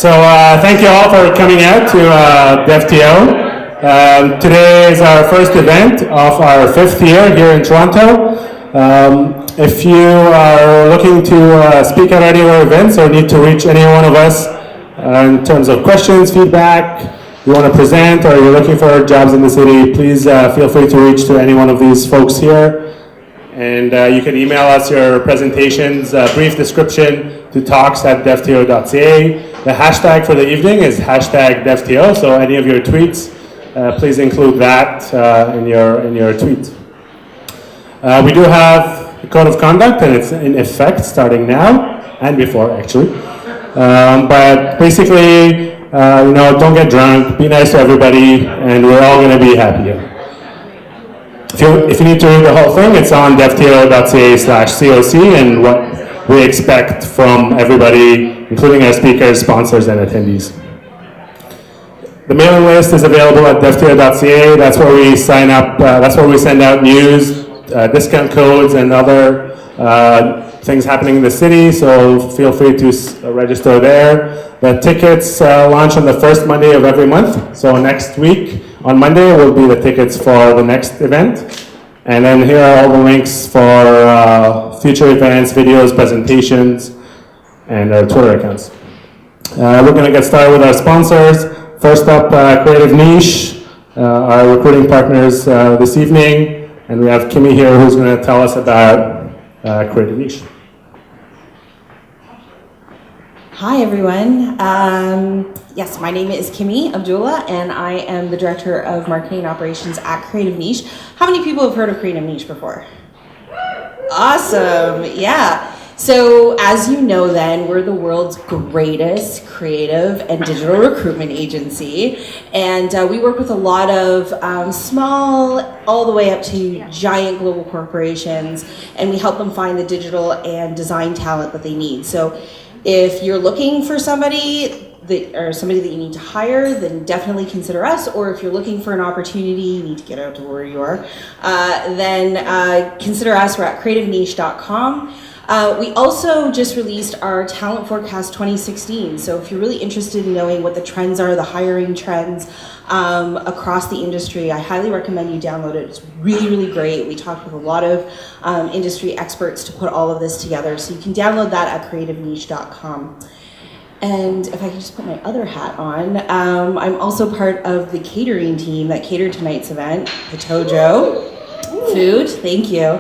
Thank you all for coming out to DevTO. Today is our first event of our 5th year here in Toronto. If you are looking to speak at any of our events or need to reach any one of us in terms of questions, feedback, you want to present, or you're looking for jobs in the city, please feel free to reach to any one of these folks here. And you can email us your presentations, brief description to talks@devto.ca. The hashtag for the evening is #DevTO, so any of your tweets, please include that in your tweet. We do have a code of conduct, and it's in effect starting now, and before actually. But basically, don't get drunk, be nice to everybody, and we're all going to be happy. If you need to read the whole thing, it's on devto.ca/coc, and what we expect from everybody, including our speakers, sponsors, and attendees. The mailing list is available at devto.ca. That's where we sign up. That's where we send out news, discount codes, and other things happening in the city. So feel free to register there. The tickets launch on the first Monday of every month. So next week on Monday will be the tickets for the next event. And then here are all the links for future events, videos, presentations, and our Twitter accounts. We're going to get started with our sponsors. First up, Creative Niche, our recruiting partners this evening. And we have Kimmy here who's going to tell us about Creative Niche. Hi everyone. Yes, my name is Kimmy Abdullah, and I am the Director of Marketing Operations at Creative Niche. How many people have heard of Creative Niche before? Awesome, yeah. So as you know then, we're the world's greatest creative and digital recruitment agency. And we work with a lot of small, all the way up to giant global corporations, and we help them find the digital and design talent that they need. So if you're looking for somebody that you need to hire, then definitely consider us. Or if you're looking for an opportunity, you need to get out to where you are, then consider us. We're at creativeniche.com. We also just released our Talent Forecast 2016. So if you're really interested in knowing what the trends are, the hiring trends across the industry, I highly recommend you download it. It's really, really great. We talked with a lot of industry experts to put all of this together. So you can download that at creativeniche.com. And if I could just put my other hat on, I'm also part of the catering team that catered tonight's event, Patojo Food. Thank you.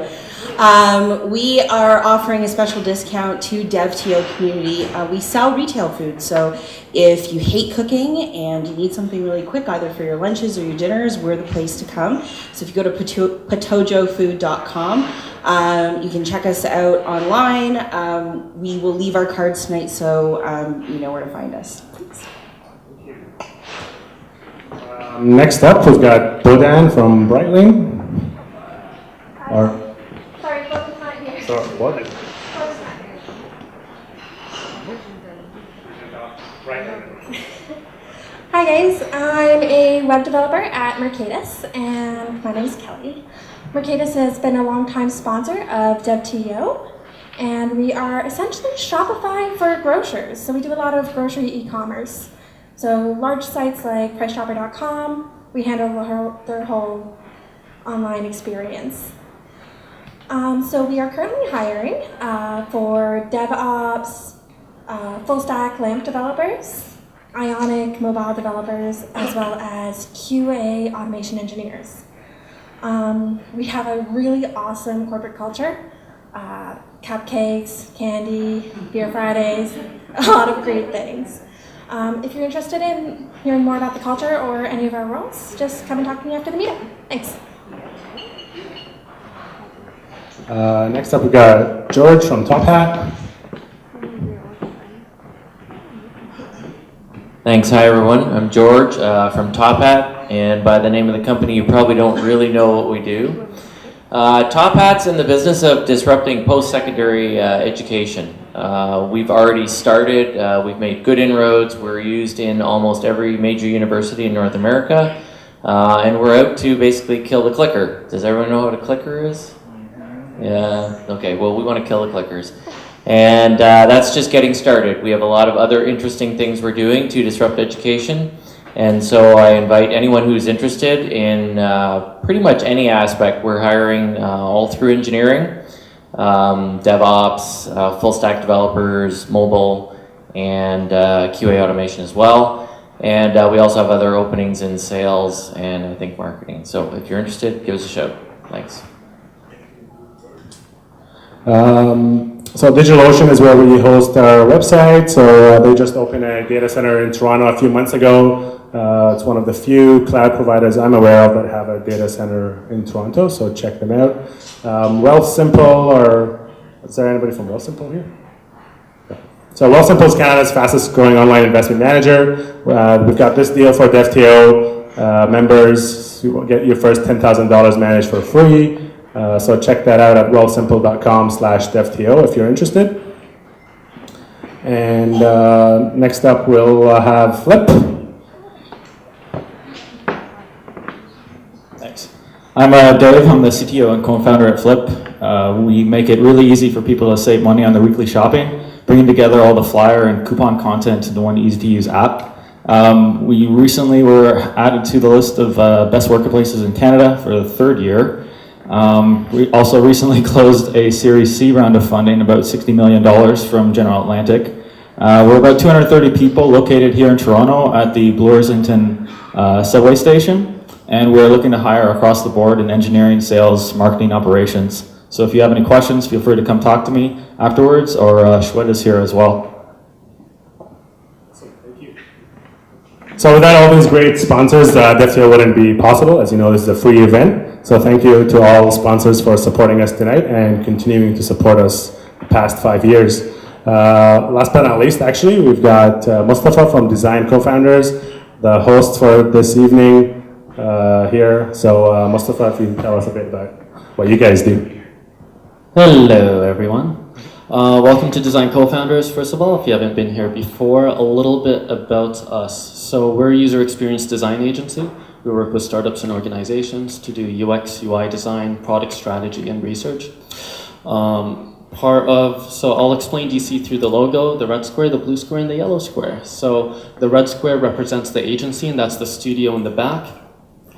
We are offering a special discount to DevTO community. We sell retail food, so if you hate cooking and you need something really quick, either for your lunches or your dinners, we're the place to come. So if you go to patojofood.com, you can check us out online. We will leave our cards tonight, so you know where to find us. Thanks. Next up, we've got Bodan from Breitling. Sorry, Bodan's not here. So, what? Hi guys, I'm a web developer at Mercatus, and my name is Kelly. Mercatus has been a long-time sponsor of DevTO, and we are essentially Shopify for grocers. So we do a lot of grocery e-commerce. So large sites like PriceChopper.com, we handle their whole online experience. So we are currently hiring for DevOps, full-stack LAMP developers, Ionic mobile developers, as well as QA automation engineers. We have a really awesome corporate culture, cupcakes, candy, beer Fridays, a lot of great things. If you're interested in hearing more about the culture or any of our roles, just come and talk to me after the meetup. Thanks. Next up, we got George from Top Hat. Thanks. Hi, everyone. I'm George from Top Hat, and by the name of the company, you probably don't really know what we do. Top Hat's in the business of disrupting post-secondary education. We've already started. We've made good inroads. We're used in almost every major university in North America, and we're out to basically kill the clicker. Does everyone know what a clicker is? Yeah, okay, well, we want to kill the clickers. And that's just getting started. We have a lot of other interesting things we're doing to disrupt education. And so I invite anyone who's interested in pretty much any aspect. We're hiring all through engineering, DevOps, full stack developers, mobile, and QA automation as well. And we also have other openings in sales and I think marketing. So if you're interested, give us a shout. Thanks. So DigitalOcean is where we host our website. So they just opened a data center in Toronto a few months ago. It's one of the few cloud providers I'm aware of that have a data center in Toronto, so check them out. Wealthsimple, or is there anybody from Wealthsimple here? So Wealthsimple is Canada's fastest growing online investment manager. We've got this deal for DevTO members. You will get your first $10,000 managed for free. So check that out at wealthsimple.com/DevTO if you're interested. And next up we'll have Flip. Thanks. I'm Dave. I'm the CTO and co-founder at Flip. We make it really easy for people to save money on their weekly shopping, bringing together all the flyer and coupon content into one easy-to-use app. We recently were added to the list of best workplaces in Canada for the third year. We also recently closed a Series C round of funding, about $60 million from General Atlantic. We're about 230 people located here in Toronto at the Bloor-Islington subway station, and we're looking to hire across the board in engineering, sales, marketing, operations. So if you have any questions, feel free to come talk to me afterwards, or Shwed is here as well. So without all these great sponsors, DevTO wouldn't be possible. As you know, this is a free event. So thank you to all sponsors for supporting us tonight and continuing to support us the past 5 years. Last but not least, actually, we've got Mustafa from Design Co-Founders, the host for this evening here. So Mustafa, if you can tell us a bit about what you guys do. Hello, everyone. Welcome to Design Co-Founders. First of all, if you haven't been here before, a little bit about us. So we're a user experience design agency. We work with startups and organizations to do UX, UI design, product strategy, and research. So I'll explain DC through the logo, the red square, the blue square, and the yellow square. So the red square represents the agency, and that's the studio in the back.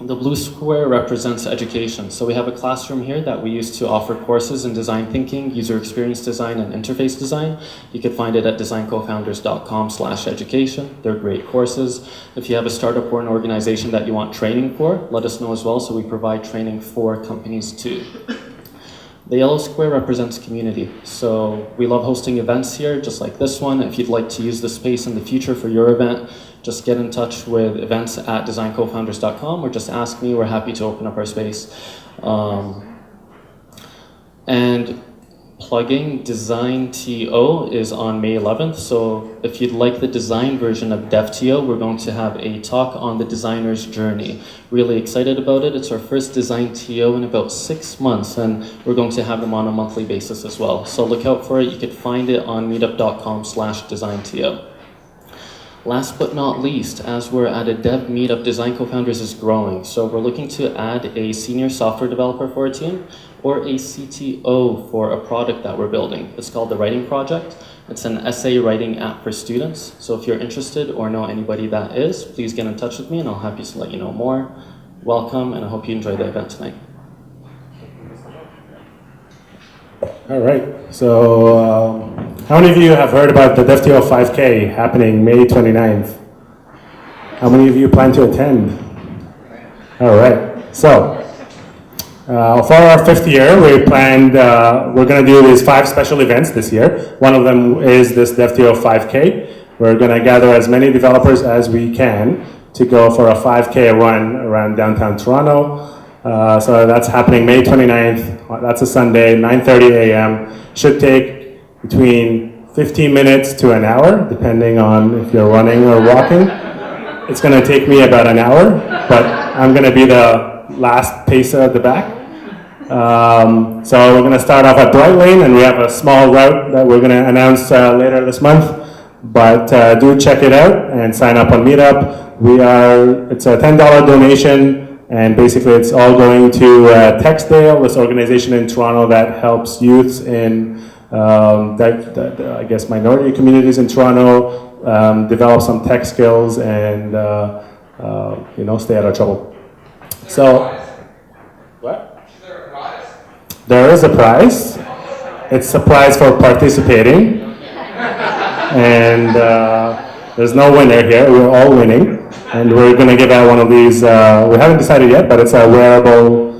The blue square represents education. So we have a classroom here that we use to offer courses in design thinking, user experience design, and interface design. You can find it at designcoffounders.com/education. They're great courses. If you have a startup or an organization that you want training for, let us know as well, so we provide training for companies too. The yellow square represents community. So we love hosting events here, just like this one. If you'd like to use the space in the future for your event, just get in touch with events at designcoffounders.com or just ask me. We're happy to open up our space. And plugging Design TO is on May 11th. So if you'd like the design version of DevTO, we're going to have a talk on the designer's journey. Really excited about it. It's our first Design TO in about 6 months, and we're going to have them on a monthly basis as well. So look out for it. You could find it on meetup.com/designto. Last but not least, as we're at a dev meetup, Design Co-Founders is growing. So we're looking to add a senior software developer for our team or a CTO for a product that we're building. It's called the Writing Project. It's an essay writing app for students. So if you're interested or know anybody that is, please get in touch with me and I'll be happy to let you know more. Welcome, and I hope you enjoy the event tonight. All right, so how many of you have heard about the DevTO 5K happening May 29th? How many of you plan to attend? All right, so for our 5th year, we planned, we're going to do these 5 special events this year. One of them is this DevTO 5K. We're going to gather as many developers as we can to go for a 5K run around downtown Toronto. So that's happening May 29th. That's a Sunday, 9:30 a.m. Should take between 15 minutes to an hour, depending on if you're running or walking. It's going to take me about an hour, but I'm going to be the last pacer at the back. So we're going to start off at Bright Lane, and we have a small route that we're going to announce later this month. But do check it out and sign up on Meetup. It's a $10 donation. And basically it's all going to Textdale, this organization in Toronto that helps youths in I guess minority communities in Toronto develop some tech skills and stay out of trouble. So, what? Is there a prize? There is a prize. It's a prize for participating, and there's no winner here. We're all winning, and we're going to give out one of these. We haven't decided yet, but it's a wearable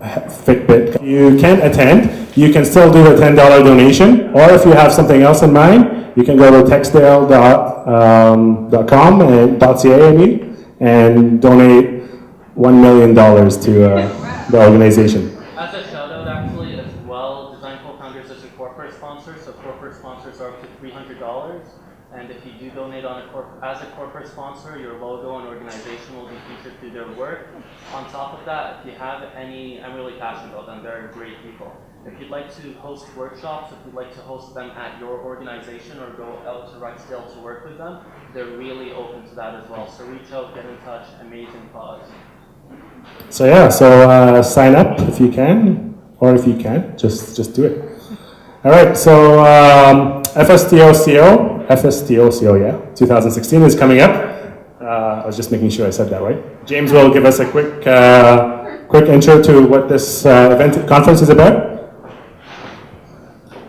Fitbit. You can't attend. You can still do the $10 donation, or if you have something else in mind, you can go to textdale.com and .ca and donate $1 million to the organization. As a shout out actually as well, Design Co-Founders is a corporate sponsor, so corporate sponsors are up to $300. And if you do donate as a corporate sponsor, your logo and organization will be featured through their work. On top of that, if you have any, I'm really passionate about them, they're great people. If you'd like to host workshops, if you'd like to host them at your organization or go out to Rexdale to work with them, they're really open to that as well. So reach out, get in touch, amazing cause. So sign up if you can, or if you can't, just do it. All right, so FSTOCO, yeah, 2016 is coming up. I was just making sure I said that right. James will give us a quick intro to what this conference is about.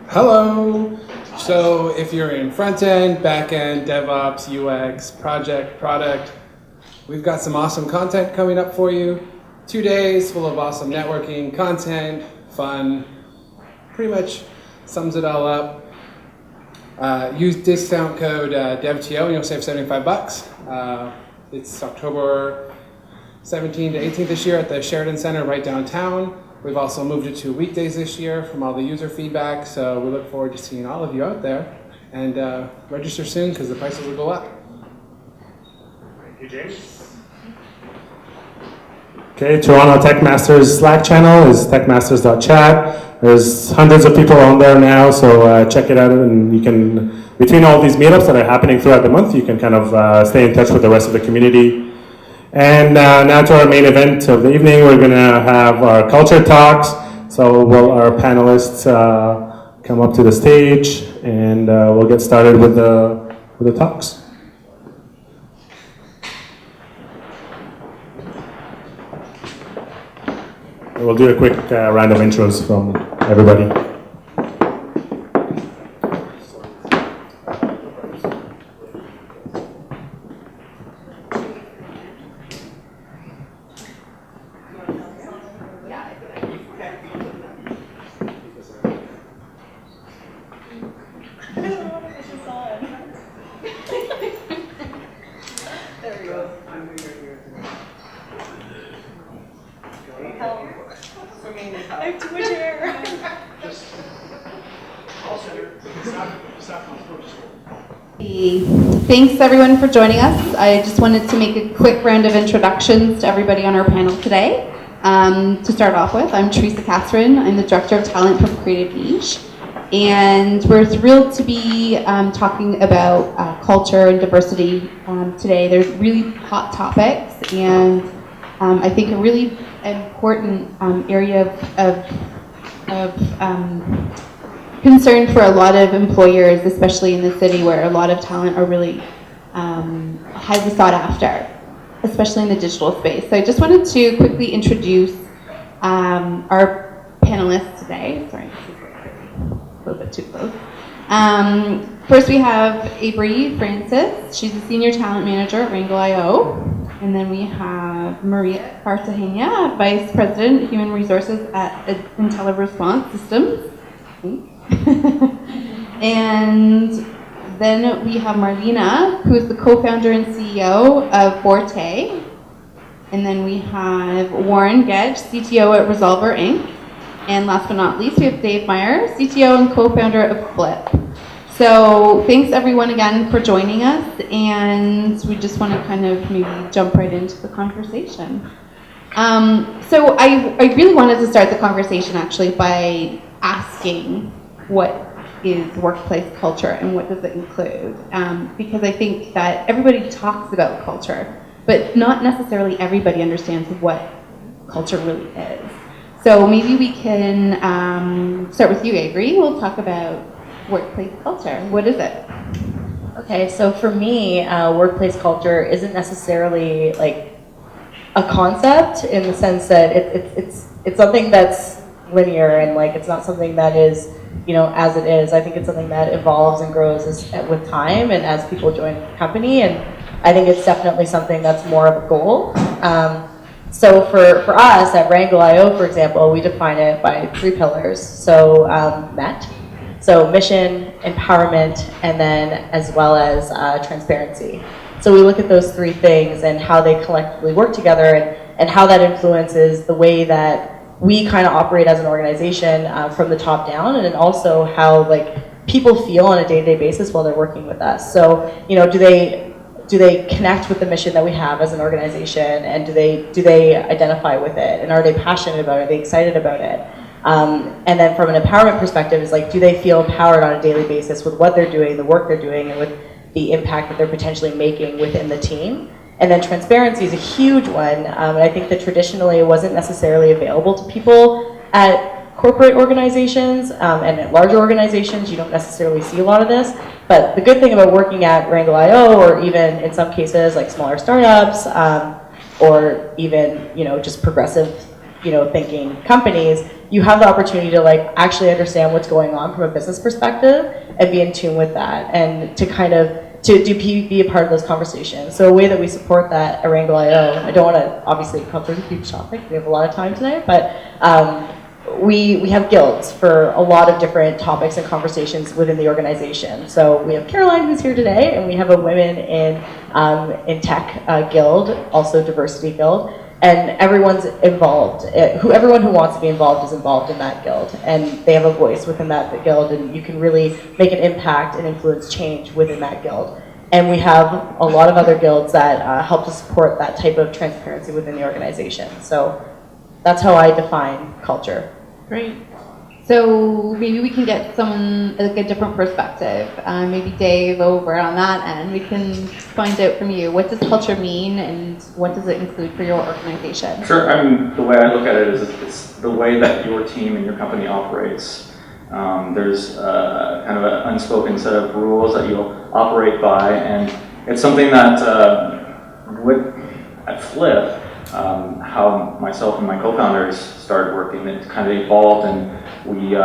Hello. So if you're in front end, back end, DevOps, UX, project, product, we've got some awesome content coming up for you. 2 days full of awesome networking, content, fun, pretty much sums it all up. Use discount code DevTO and you'll save $75. It's October 17th to 18th this year at the Sheridan Center right downtown. We've also moved it to weekdays this year from all the user feedback, so we look forward to seeing all of you out there. And register soon because the prices will go up. Thank you, James. Okay, Toronto Tech Masters Slack channel is techmasters.chat. There's hundreds of people on there now, so check it out, and you can, between all these meetups that are happening throughout the month, you can kind of stay in touch with the rest of the community. And now to our main event of the evening, we're going to have our culture talks. So will our panelists come up to the stage, and we'll get started with the talks. We'll do a quick round of intros from everybody. Thanks everyone for joining us. I just wanted to make a quick round of introductions to everybody on our panel today. To start off with, I'm Teresa Catherine. I'm the Director of Talent from Creative Niche. And we're thrilled to be talking about culture and diversity today. There's really hot topics, and I think a really important area of concern for a lot of employers, especially in the city where a lot of talent are really highly sought after, especially in the digital space. So I just wanted to quickly introduce our panelists today. Sorry, a little bit too close. First we have Abri Francis. She's a Senior Talent Manager at Wrangle.io. And then we have Maria Cartagena, Vice President, Human Resources at IntelliResponse Systems. And then we have Marlena, who is the co-founder and CEO of Forte. And then we have Warren Gedge, CTO at Resolver Inc. And last but not least, we have Dave Meyer, CTO and co-founder of Flip. So thanks everyone again for joining us, and we just want to kind of maybe jump right into the conversation. So I really wanted to start the conversation actually by asking what is workplace culture and what does it include? Because I think that everybody talks about culture, but but not necessarily everybody understands what culture really is. So maybe we can start with you, Avery. We'll talk about workplace culture. What is it? Okay, so for me, workplace culture isn't necessarily like a concept in the sense that it's something that's linear, and like it's not something that is, you know, as it is. I think it's something that evolves and grows with time and as people join the company, and I think it's definitely something that's more of a goal. So for us at Wrangle.io, for example, we define it by 3 pillars. So MET, so mission, empowerment, and then as well as transparency. So we look at those 3 things and how they collectively work together, and how that influences the way that we kind of operate as an organization from the top down, and then also how like people feel on a day-to-day basis while they're working with us. So, you know, do they connect with the mission that we have as an organization, and do they identify with it, and are they passionate about it, are they excited about it? And then from an empowerment perspective is like, do they feel empowered on a daily basis with what they're doing, the work they're doing, and with the impact that they're potentially making within the team? And then transparency is a huge one, and I think that traditionally it wasn't necessarily available to people at corporate organizations, and at larger organizations you don't necessarily see a lot of this. But the good thing about working at Wrangle.io, or even in some cases like smaller startups, or even, you know, just progressive, you know, thinking companies, you have the opportunity to like actually understand what's going on from a business perspective and be in tune with that, and to kind of be a part of those conversations. So a way that we support that at Wrangle.io, I don't want to obviously cover the huge topic, we have a lot of time today, but we have guilds for a lot of different topics and conversations within the organization. So we have Caroline, who's here today, and we have a women in tech guild, also diversity guild, and everyone's involved. Everyone who wants to be involved is involved in that guild, and they have a voice within that guild, and you can really make an impact and influence change within that guild. And we have a lot of other guilds that help to support that type of transparency within the organization. So that's how I define culture. Great. So maybe we can get someone like a different perspective. Maybe Dave over on that end. We can find out from you, what does culture mean, and what does it include for your organization? Sure. I mean, the way I look at it is it's the way that your team and your company operates. There's kind of an unspoken set of rules that you'll operate by, and it's something that at Flip, how myself and my co-founders started working, it kind of evolved, and we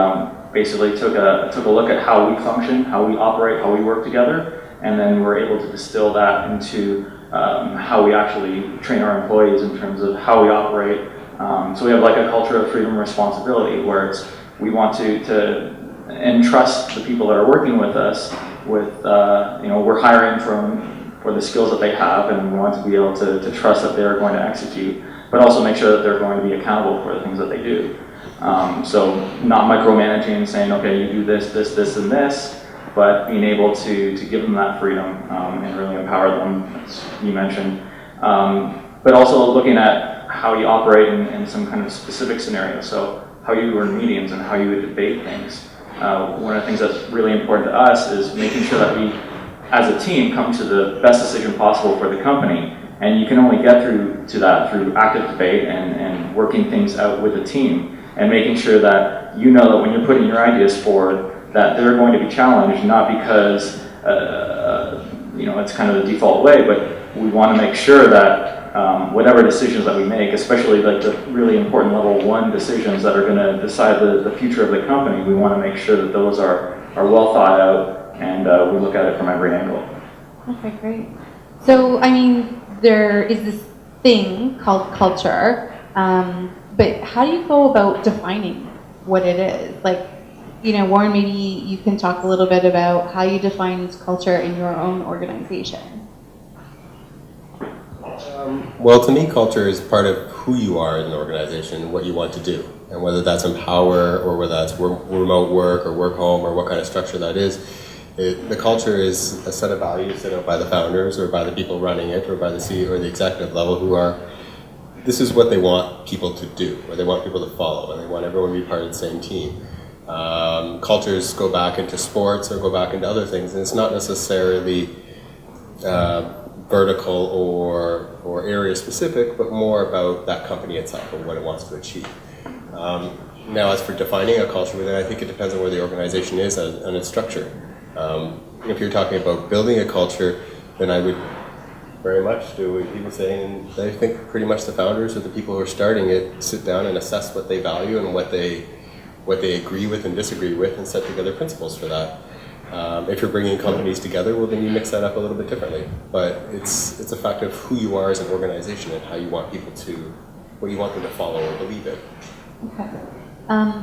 basically took a look at how we function, how we operate, how we work together, and then we're able to distill that into how we actually train our employees in terms of how we operate. So we have like a culture of freedom and responsibility, where we want to entrust the people that are working with us with, we're hiring for the skills that they have, and we want to be able to trust that they're going to execute, but also make sure that they're going to be accountable for the things that they do. So not micromanaging and saying, okay, you do this, this, this, and this, but being able to give them that freedom and really empower them, as you mentioned. But also looking at how you operate in some kind of specific scenario. So how you run meetings and how you would debate things. One of the things that's really important to us is making sure that we, as a team, come to the best decision possible for the company. And you can only get to that through active debate and working things out with the team, and making sure that you know that when you're putting your ideas forward, that they're going to be challenged, not because it's kind of the default way, but we want to make sure that whatever decisions that we make, especially like the really important level 1 decisions that are going to decide the future of the company, we want to make sure that those are well thought out, and we look at it from every angle. Okay, great. So, I mean, there is this thing called culture, but how do you go about defining what it is? Like, Warren, maybe you can talk a little bit about how you define culture in your own organization. Well, to me, culture is part of who you are in an organization and what you want to do. And whether that's empower, or whether that's remote work or work home, or what kind of structure that is, the culture is a set of values set out by the founders or by the people running it, or by the CEO or the executive level, this is what they want people to do, or they want people to follow, and they want everyone to be part of the same team. Cultures go back into sports or go back into other things, and it's not necessarily vertical or area specific, but more about that company itself and what it wants to achieve. Now, as for defining a culture within, I think it depends on where the organization is and its structure. If you're talking about building a culture, then I would very much do what he was saying. And I think pretty much the founders or the people who are starting it sit down and assess what they value and what they agree with and disagree with, and set together principles for that. If you're bringing companies together, well, then you mix that up a little bit differently. But it's a fact of who you are as an organization and how you want people to, what you want them to follow or believe in. Okay.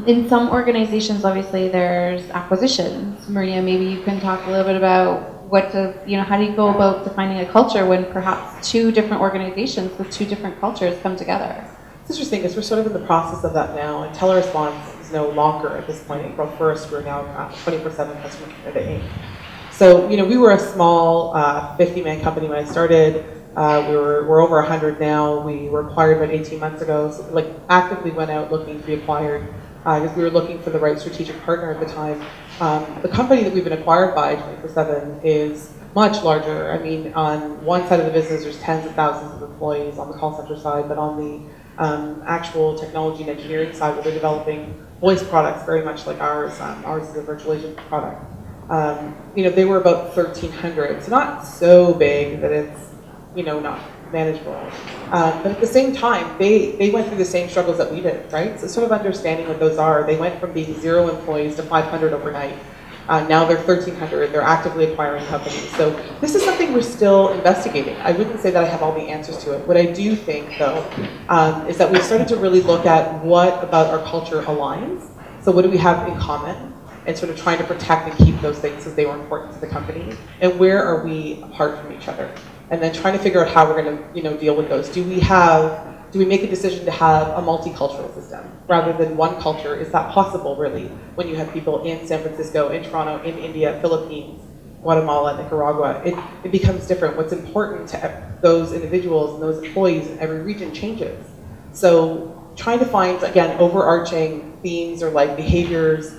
In some organizations, obviously, there's acquisitions. Maria, maybe you can talk a little bit about how do you go about defining a culture when perhaps two different organizations with two different cultures come together? It's interesting because we're sort of in the process of that now, and Teleresponse is no longer at this point. April 1st, we're now 24/7 Customer Canada Inc. So, we were a small 50-man company when I started. We're over 100 now. We were acquired about 18 months ago. So, actively went out looking to be acquired because we were looking for the right strategic partner at the time. The company that we've been acquired by, 24/7, is much larger. I mean, on one side of the business, there's tens of thousands of employees on the call center side, but on the actual technology and engineering side, where they're developing voice products very much like ours. Ours is a virtual agent product. They were about 1,300, so not so big that it's not manageable. But at the same time, they went through the same struggles that we did, right? So sort of understanding what those are. They went from being 0 employees to 500 overnight. Now they're 1,300. They're actively acquiring companies. So this is something we're still investigating. I wouldn't say that I have all the answers to it. What I do think, though, is that we've started to really look at what about our culture aligns. So what do we have in common? And sort of trying to protect and keep those things as they were important to the company. And where are we apart from each other? And then trying to figure out how we're going to, deal with those. Do we make a decision to have a multicultural system rather than one culture? Is that possible, really, when you have people in San Francisco, in Toronto, in India, Philippines, Guatemala, Nicaragua? It becomes different. What's important to those individuals and those employees in every region changes. So trying to find, again, overarching themes or behaviors,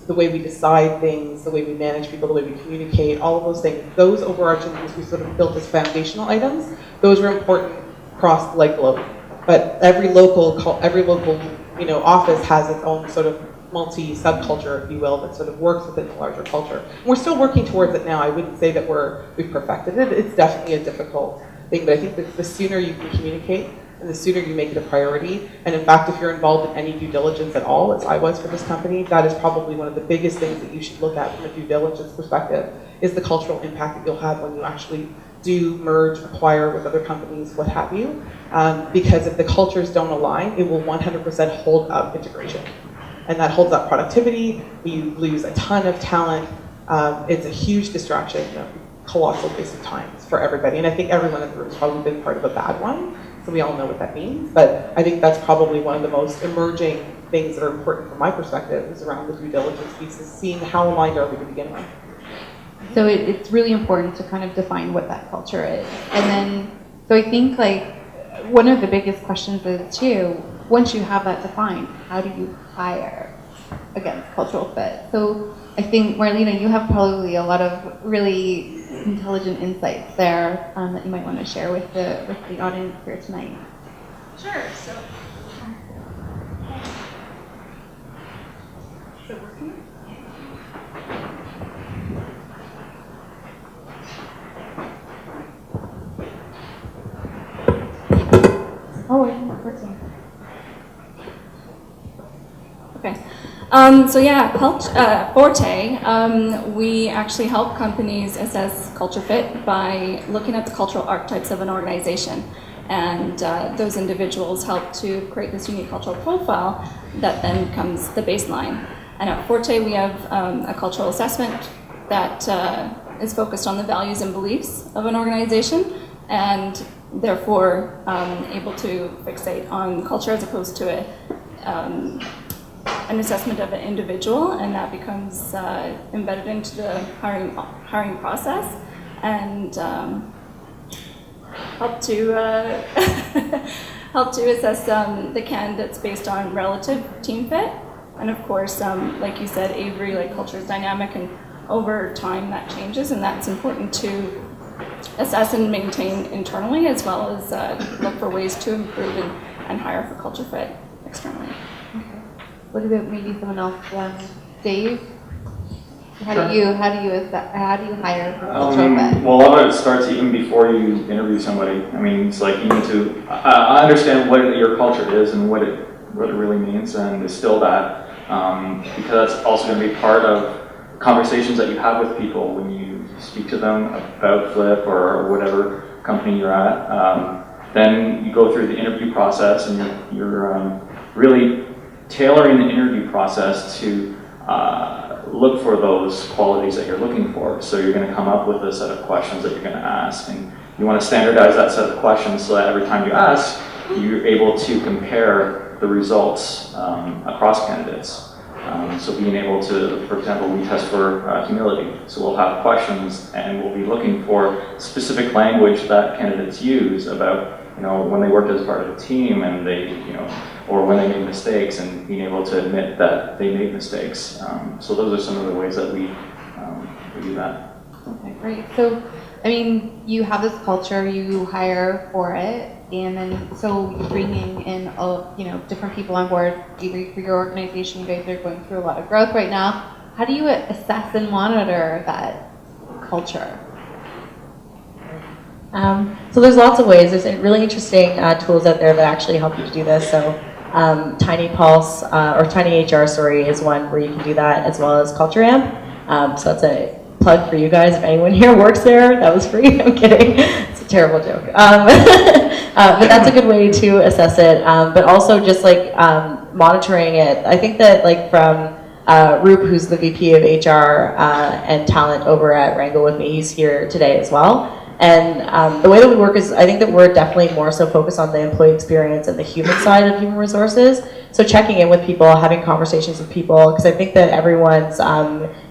the way we decide things, the way we manage people, the way we communicate, all of those things, those overarching things we sort of built as foundational items, those are important across the globe. But every local office has its own sort of multi-subculture, if you will, that sort of works within the larger culture. And we're still working towards it now. I wouldn't say that we've perfected it. It's definitely a difficult thing, but I think that the sooner you can communicate and the sooner you make it a priority, and in fact, if you're involved in any due diligence at all, as I was for this company, that is probably one of the biggest things that you should look at from a due diligence perspective, is the cultural impact that you'll have when you actually do merge, acquire with other companies, what have you. Because if the cultures don't align, it will 100% hold up integration. And that holds up productivity, you lose a ton of talent, it's a huge distraction, colossal waste of time for everybody. And I think everyone in the room has probably been part of a bad one. So we all know what that means, but I think that's probably one of the most emerging things that are important from my perspective is around the due diligence piece, is seeing how aligned are we to begin with. So it's really important to kind of define what that culture is. And then, so I think one of the biggest questions is too, once you have that defined, how do you hire against cultural fit? So I think, Marlena, you have probably a lot of really intelligent insights there that you might want to share with the audience here tonight. Sure. So working? Oh, it's not working. Okay. Forte, we actually help companies assess culture fit by looking at the cultural archetypes of an organization. And those individuals help to create this unique cultural profile that then becomes the baseline. And at Forte, we have a cultural assessment that is focused on the values and beliefs of an organization, and therefore able to fixate on culture as opposed to an assessment of an individual, and that becomes embedded into the hiring process, and help to assess the candidates based on relative team fit. And of course, like you said, Avery, culture is dynamic, and over time that changes, and that's important to assess and maintain internally, as well as look for ways to improve and hire for culture fit externally. What about maybe someone else? Dave, how do you hire for cultural fit? Well, a lot of it starts even before you interview somebody. I mean, it's like you need to understand what your culture is and what it really means, and distill that, because that's also going to be part of conversations that you have with people when you speak to them about Flip or whatever company you're at. Then you go through the interview process, and you're really tailoring the interview process to look for those qualities that you're looking for. So you're going to come up with a set of questions that you're going to ask, and you want to standardize that set of questions so that every time you ask, you're able to compare the results across candidates. So being able to, for example, we test for humility. So we'll have questions, and we'll be looking for specific language that candidates use about, when they worked as part of a team, and they, or when they made mistakes, and being able to admit that they made mistakes. So those are some of the ways that we do that. Okay, great. So, I mean, you have this culture, you hire for it, and then so you're bringing in different people on board. Either for your organization, you guys are going through a lot of growth right now. How do you assess and monitor that culture? So there's lots of ways. There's really interesting tools out there that actually help you to do this. So Tiny Pulse or Tiny HR, is one where you can do that, as well as Culture Amp. So that's a plug for you guys. If anyone here works there, that was free. I'm kidding. It's a terrible joke. But that's a good way to assess it. But also just like monitoring it. I think that from Roop, who's the VP of HR and talent over at Wrangle with me, he's here today as well. And the way that we work is, I think that we're definitely more so focused on the employee experience and the human side of human resources. So checking in with people, having conversations with people, because I think that everyone's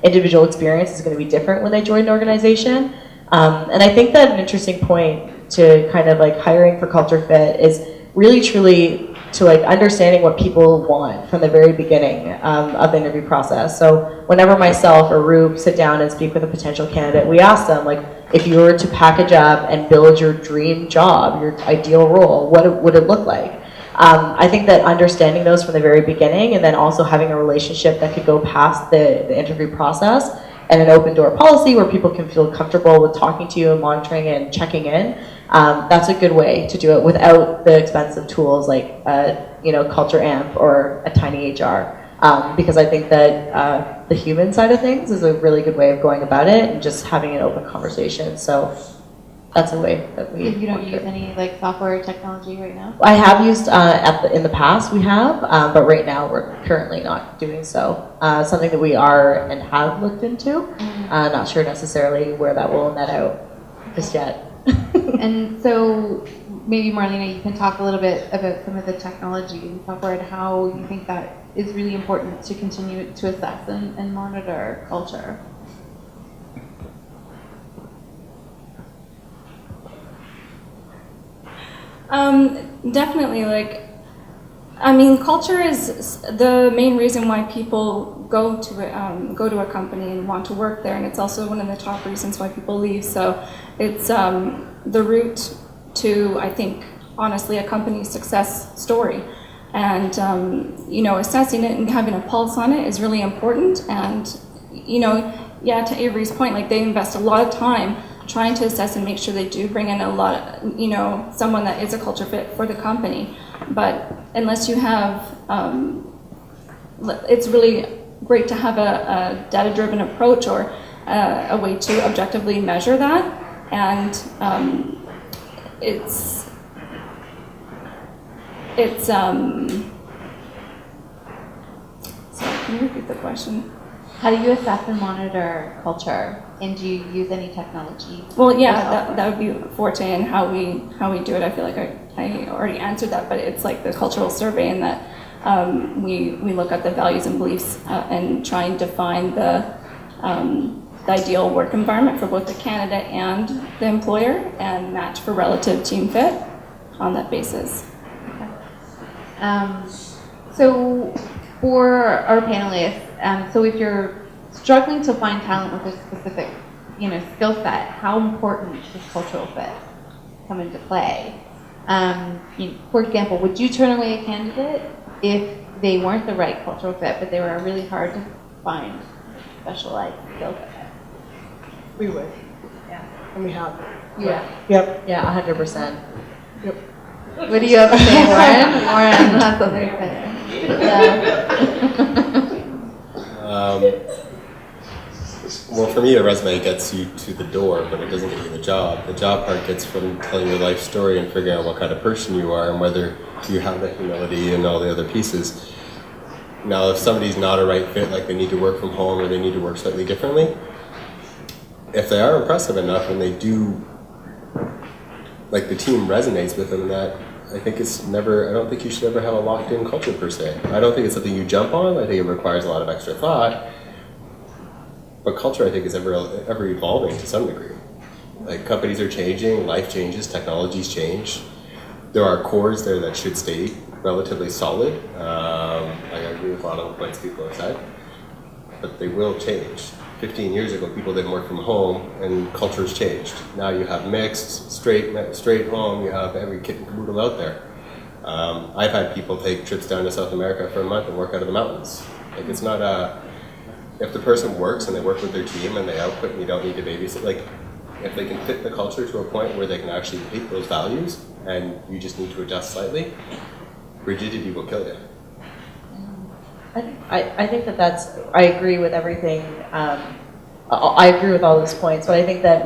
individual experience is going to be different when they join an organization. And I think that an interesting point to kind of hiring for culture fit is really truly to understanding what people want from the very beginning of the interview process. So whenever myself or Rube sit down and speak with a potential candidate, we ask them if you were to package up and build your dream job, your ideal role, what would it look like? I think that understanding those from the very beginning, and then also having a relationship that could go past the interview process, and an open door policy where people can feel comfortable with talking to you and monitoring and checking in, that's a good way to do it without the expensive tools like Culture Amp or a Tiny HR. Because I think that the human side of things is a really good way of going about it and just having an open conversation. So that's a way that we. You don't use any software technology right now? I have used in the past. We have, but right now we're currently not doing so. Something that we are and have looked into. Not sure necessarily where that will net out just yet. And so maybe Marlena, you can talk a little bit about some of the technology and software and how you think that is really important to continue to assess and monitor culture. Definitely, culture is the main reason why people go to a company and want to work there, and it's also one of the top reasons why people leave. So it's the route to, I think, honestly, a company's success story. And assessing it and having a pulse on it is really important. And to Avery's point, they invest a lot of time trying to assess and make sure they do bring in a lot of, someone that is a culture fit for the company. But unless you have, it's really great to have a data-driven approach or a way to objectively measure that. And sorry, can you repeat the question? How do you assess and monitor culture, and do you use any technology? Well, yeah, that would be Forte and how we do it. I feel like I already answered that, but it's like the cultural survey, in that we look at the values and beliefs and try and define the ideal work environment for both the candidate and the employer, and match for relative team fit on that basis. So for our panelists, so if you're struggling to find talent with a specific skill set, how important does cultural fit come into play? For example, would you turn away a candidate if they weren't the right cultural fit, but they were really hard to find specialized skill set? We would. Yeah. And we have. Yeah. Yep. Yeah, 100%. Yep. What do you have to say, Warren? Warren, that's what they're saying. Well, for me, a resume gets you to the door, but it doesn't get you the job. The job part gets from telling your life story and figuring out what kind of person you are and whether you have the humility and all the other pieces. Now, if somebody's not a right fit, like they need to work from home or they need to work slightly differently, if they are impressive enough and they do, like the team resonates with them, that I think it's never, I don't think you should ever have a locked in culture per se. I don't think it's something you jump on. I think it requires a lot of extra thought. But culture, I think, is ever evolving to some degree. Like companies are changing, life changes, technologies change. There are cores there that should stay relatively solid. I agree with a lot of the points people have said, but they will change. 15 years ago, people didn't work from home, and culture's changed. Now you have mixed, straight home. You have every kit and caboodle out there. I've had people take trips down to South America for a month and work out of the mountains. Like it's not a. If the person works and they work with their team and they output, and you don't need to babysit. Like if they can fit the culture to a point where they can actually take those values, and you just need to adjust slightly, rigidity will kill you. I think I agree with everything. I agree with all those points, but I think that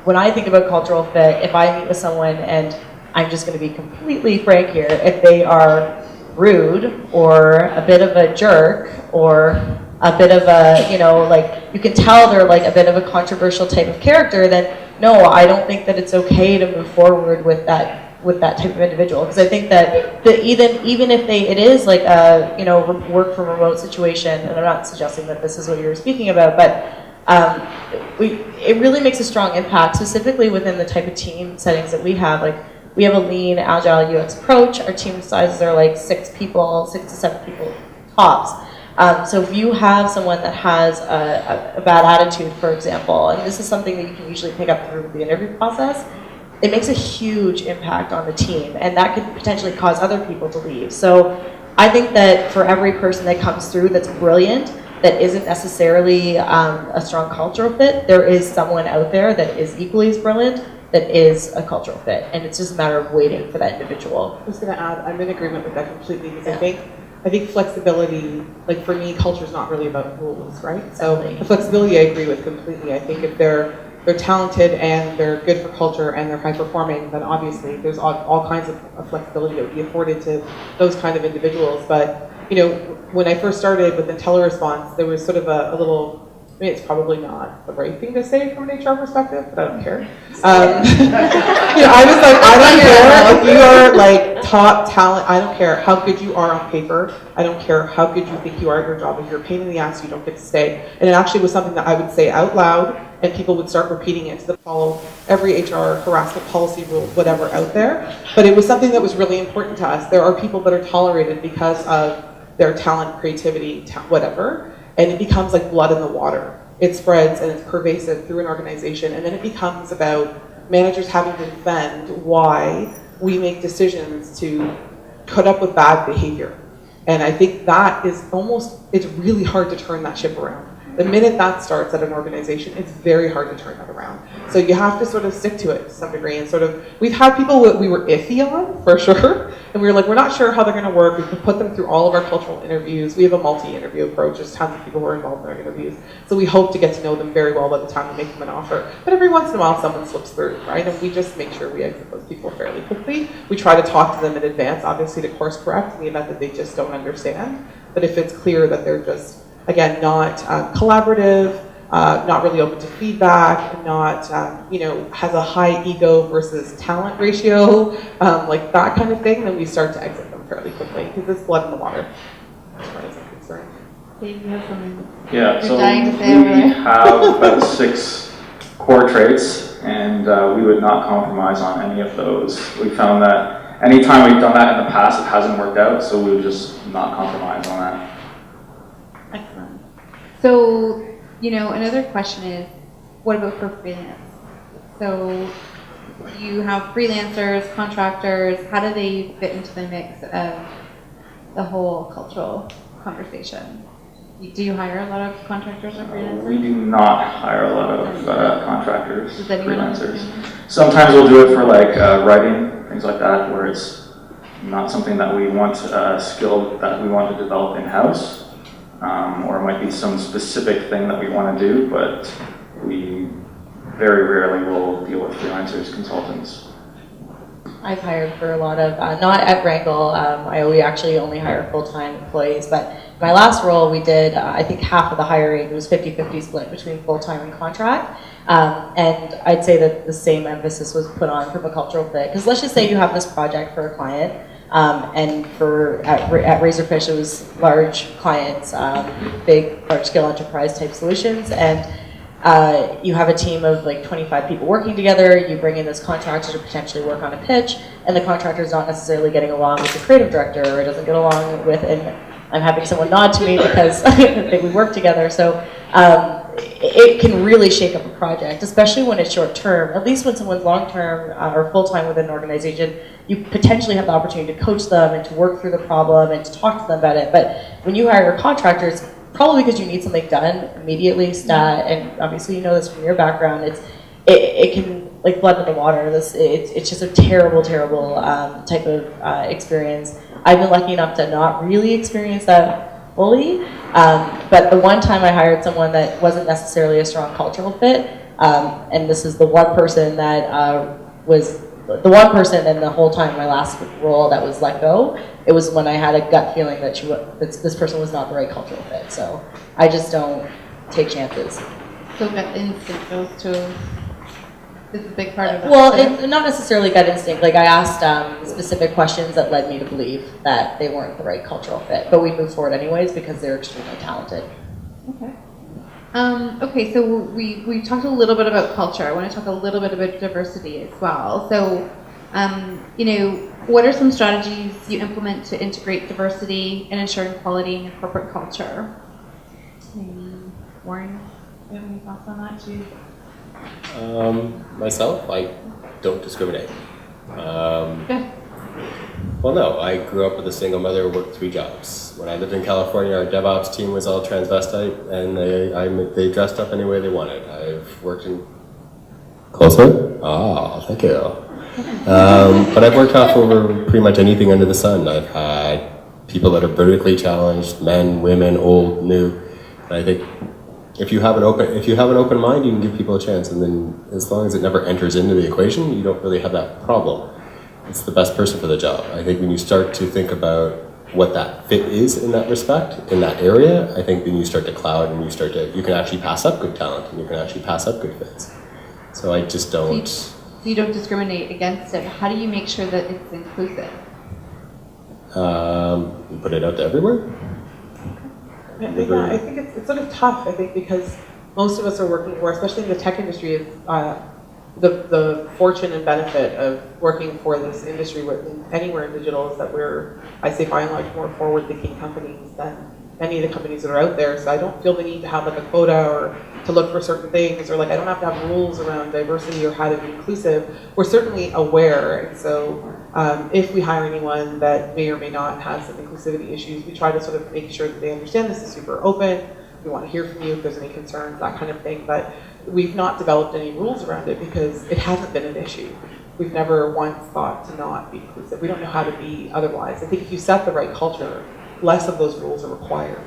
when I think about cultural fit, if I meet with someone, and I'm just going to be completely frank here, if they are rude or a bit of a jerk or a bit of a, like you can tell they're like a bit of a controversial type of character, then no, I don't think that it's okay to move forward with that type of individual, because I think that even if it is like a work from remote situation, and I'm not suggesting that this is what you were speaking about, but it really makes a strong impact, specifically within the type of team settings that we have. Like we have a lean, agile UX approach. Our team sizes are like 6 to 7 people tops. So if you have someone that has a bad attitude, for example, and this is something that you can usually pick up through the interview process, it makes a huge impact on the team, and that could potentially cause other people to leave. So I think that for every person that comes through that's brilliant, that isn't necessarily a strong cultural fit, there is someone out there that is equally as brilliant that is a cultural fit, and it's just a matter of waiting for that individual. I was going to add, I'm in agreement with that completely, because I think flexibility, like for me, culture is not really about rules, right? So the flexibility I agree with completely. I think if they're talented and they're good for culture and they're high performing, then obviously there's all kinds of flexibility that would be afforded to those kind of individuals. But when I first started with IntelliResponse, there was sort of a little, I mean, it's probably not the right thing to say from an HR perspective, but I don't care. I was like, I don't care if you are like top talent. I don't care how good you are on paper. I don't care how good you think you are at your job. If you're a pain in the ass, you don't get to stay. And it actually was something that I would say out loud, and people would start repeating it to follow every HR harassment policy rule, whatever out there. But it was something that was really important to us. There are people that are tolerated because of their talent, creativity, whatever. And it becomes like blood in the water. It spreads and it's pervasive through an organization, and then it becomes about managers having to defend why we make decisions to put up with bad behavior. And I think that is it's really hard to turn that ship around. The minute that starts at an organization, it's very hard to turn that around. So you have to sort of stick to it to some degree, and we've had people that we were iffy on, for sure, and we were like, we're not sure how they're gonna work. We could put them through all of our cultural interviews. We have a multi-interview approach, there's tons of people who are involved in our interviews. So we hope to get to know them very well by the time we make them an offer. But every once in a while, someone slips through, right? And we just make sure we exit those people fairly quickly. We try to talk to them in advance, obviously, to course correct in the event that they just don't understand. But if it's clear that they're just, again, not collaborative, not really open to feedback, not, has a high ego versus talent ratio, like that kind of thing, then we start to exit them fairly quickly, because it's blood in the water, as far as I'm concerned. Dave, you have something Yeah, so dying to say we over there? have about 6 core traits, and we would not compromise on any of those. We found that anytime we've done that in the past, it hasn't worked out, so we would just not compromise on that. Excellent. So, another question is, what about for freelance? So you have freelancers, contractors. How do they fit into the mix of the whole cultural conversation? Do you hire a lot of contractors or freelancers? We do not hire a lot of contractors, Does anyone freelancers. understand? Sometimes we'll do it for like writing, things like that, where it's not something that we want skill that we want to develop in-house, or it might be some specific thing that we want to do, but we very rarely will deal with freelancers, consultants. I've hired for a lot of, not at Wrangle, we actually only hire full-time employees, but my last role we did, I think half of the hiring was 50-50 split between full-time and contract. And I'd say that the same emphasis was put on from a cultural fit. Because let's just say you have this project for a client, and at Razorfish it was large clients, big, large-scale enterprise type solutions, and you have a team of like 25 people working together, you bring in this contractor to potentially work on a pitch, and the contractor is not necessarily getting along with the creative director, or doesn't get along with, and I'm having someone nod to me because we work together, so it can really shake up a project, especially when it's short term. At least when someone's long term or full time within an organization, you potentially have the opportunity to coach them and to work through the problem and to talk to them about it. But when you hire contractors, probably because you need something done immediately, and obviously you know this from your background, it can, like blood in the water, it's just a terrible type of experience. I've been lucky enough to not really experience that fully, but the one time I hired someone that wasn't necessarily a strong cultural fit, and this is the one person that was the one person in the whole time my last role that was let go. It was when I had a gut feeling that this person was not the right cultural fit. So I just don't take chances. So gut instinct goes to is a big part of it. Well, not necessarily gut instinct. Like I asked specific questions that led me to believe that they weren't the right cultural fit. But we moved forward anyways because they're extremely talented. Okay. Okay, so we talked a little bit about culture. I want to talk a little bit about diversity as well. So, what are some strategies you implement to integrate diversity and ensuring quality in your corporate culture? Warren, do you have any thoughts on that too? Myself, I don't discriminate. Good. Well, no, I grew up with a single mother, worked 3 jobs. When I lived in California, our DevOps team was all transvestite, and they dressed up any way they wanted. I've worked in... Closer? Ah, thank you. But I've worked off over pretty much anything under the sun. I've had people that are vertically challenged, men, women, old, new. And I think if you have an open mind, you can give people a chance, and then as long as it never enters into the equation, you don't really have that problem. It's the best person for the job. I think when you start to think about what that fit is in that respect, in that area, I think then you start to cloud and you can actually pass up good talent and you can actually pass up good fits. So I just don't... So you don't discriminate against it. How do you make sure that it's inclusive? You put it out to everywhere? I think it's sort of tough, I think, because most of us are working for, especially in the tech industry, is the fortune and benefit of working for this industry anywhere in digital is that we're, I say by and large, more forward-thinking companies than any of the companies that are out there. So I don't feel the need to have like a quota or to look for certain things, or like I don't have to have rules around diversity or how to be inclusive. We're certainly aware, and so if we hire anyone that may or may not have some inclusivity issues, we try to sort of make sure that they understand this is super open. We want to hear from you if there's any concerns, that kind of thing. But we've not developed any rules around it because it hasn't been an issue. We've never once thought to not be inclusive. We don't know how to be otherwise. I think if you set the right culture, less of those rules are required.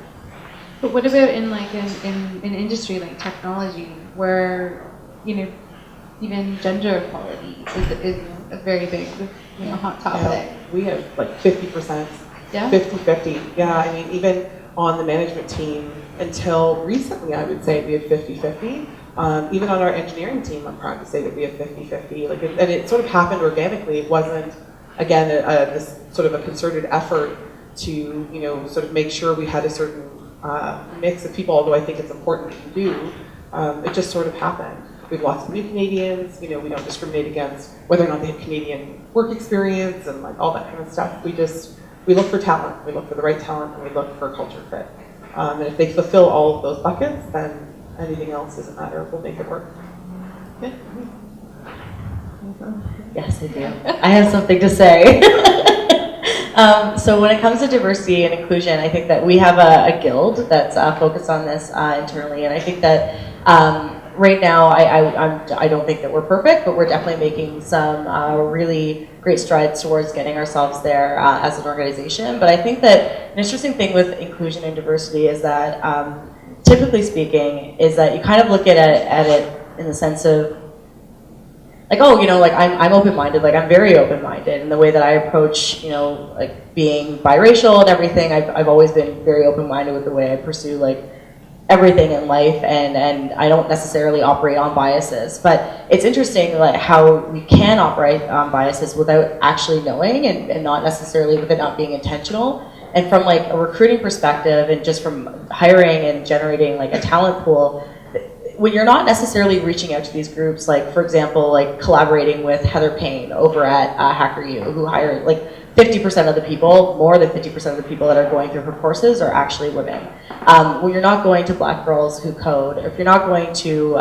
But what about in like in industry like technology, where even gender equality is a very big hot topic? Yeah, we have like 50%, yeah, 50-50. Yeah, I mean even on the management team until recently, I would say we have 50-50. Even on our engineering team, I'm proud to say that we have 50-50. And it sort of happened organically. It wasn't, again, this sort of a concerted effort to, sort of make sure we had a certain mix of people, although I think it's important that you do. It just sort of happened. We have lots of new Canadians. We don't discriminate against whether or not they have Canadian work experience and like all that kind of stuff. We look for talent. We look for the right talent, and we look for culture fit. And if they fulfill all of those buckets, then anything else doesn't matter. We'll make it work. Okay. Yes, I do. I have something to say. So when it comes to diversity and inclusion, I think that we have a guild that's focused on this internally, and I think that right now, I don't think that we're perfect, but we're definitely making some really great strides towards getting ourselves there as an organization. But I think that an interesting thing with inclusion and diversity is that, typically speaking, is that you kind of look at it in the sense of, like, oh, you know, like I'm open-minded, like I'm very open-minded in the way that I approach, you know, like being biracial and everything. I've always been very open-minded with the way I pursue like everything in life, and I don't necessarily operate on biases. But it's interesting like how we can operate on biases without actually knowing, and not necessarily with it not being intentional. And from like a recruiting perspective, and just from hiring and generating like a talent pool, when you're not necessarily reaching out to these groups, like for example, like collaborating with Heather Payne over at HackerU, who hired like 50% of the people, more than 50% of the people that are going through her courses are actually women. When you're not going to Black girls who code, or if you're not going to,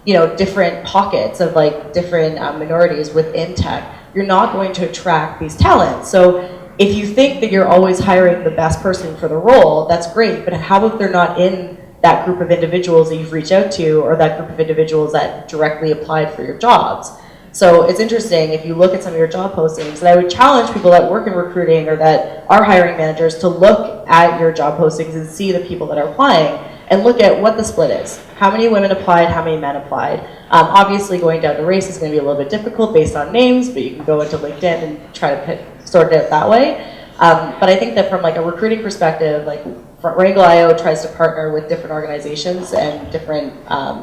you know, different pockets of like different minorities within tech, you're not going to attract these talents. So if you think that you're always hiring the best person for the role, that's great, but how if they're not in that group of individuals that you've reached out to, or that group of individuals that directly applied for your jobs? So it's interesting if you look at some of your job postings, and I would challenge people that work in recruiting or that are hiring managers to look at your job postings and see the people that are applying, and look at what the split is. How many women applied, how many men applied? Obviously going down to race is going to be a little bit difficult based on names, but you can go into LinkedIn and try to sort it out that way. But I think that from like a recruiting perspective, like Wrangle.io tries to partner with different organizations and different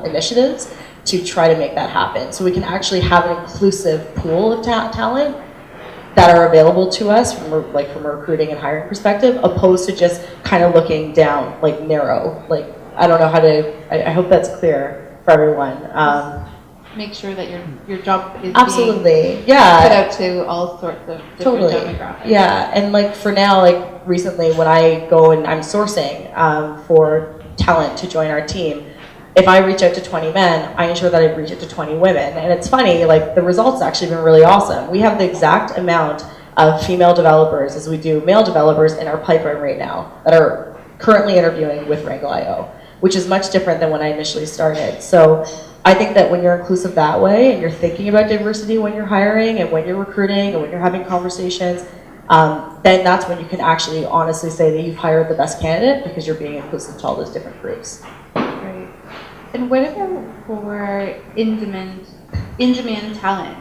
initiatives to try to make that happen. So we can actually have an inclusive pool of talent that are available to us from a recruiting and hiring perspective, opposed to just kind of looking down, like narrow. Like, I don't know how to, I hope that's clear for everyone. Make sure that your job is absolutely, being yeah, put out to all sorts of different totally demographics. Yeah, and like for now, like recently when I go and I'm sourcing for talent to join our team, if I reach out to 20 men, I ensure that I reach out to 20 women. And it's funny, like the results actually been really awesome. We have the exact amount of female developers as we do male developers in our pipeline right now that are currently interviewing with Wrangle.io, which is much different than when I initially started. So I think that when you're inclusive that way, and you're thinking about diversity when you're hiring and when you're recruiting and when you're having conversations, then that's when you can actually honestly say that you've hired the best candidate, because you're being inclusive to all those different groups. Right. And what about for in-demand talent?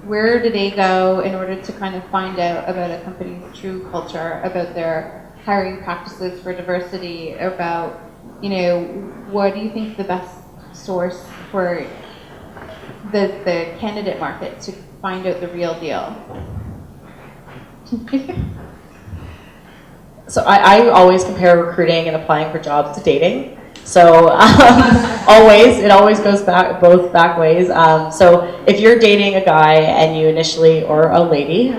Where do they go in order to kind of find out about a company's true culture, about their hiring practices for diversity, about, you know, what do you think the best source for the candidate market to find out the real deal? So I always compare recruiting and applying for jobs to dating. So it always goes both back ways. So if you're dating a guy and you initially, or a lady,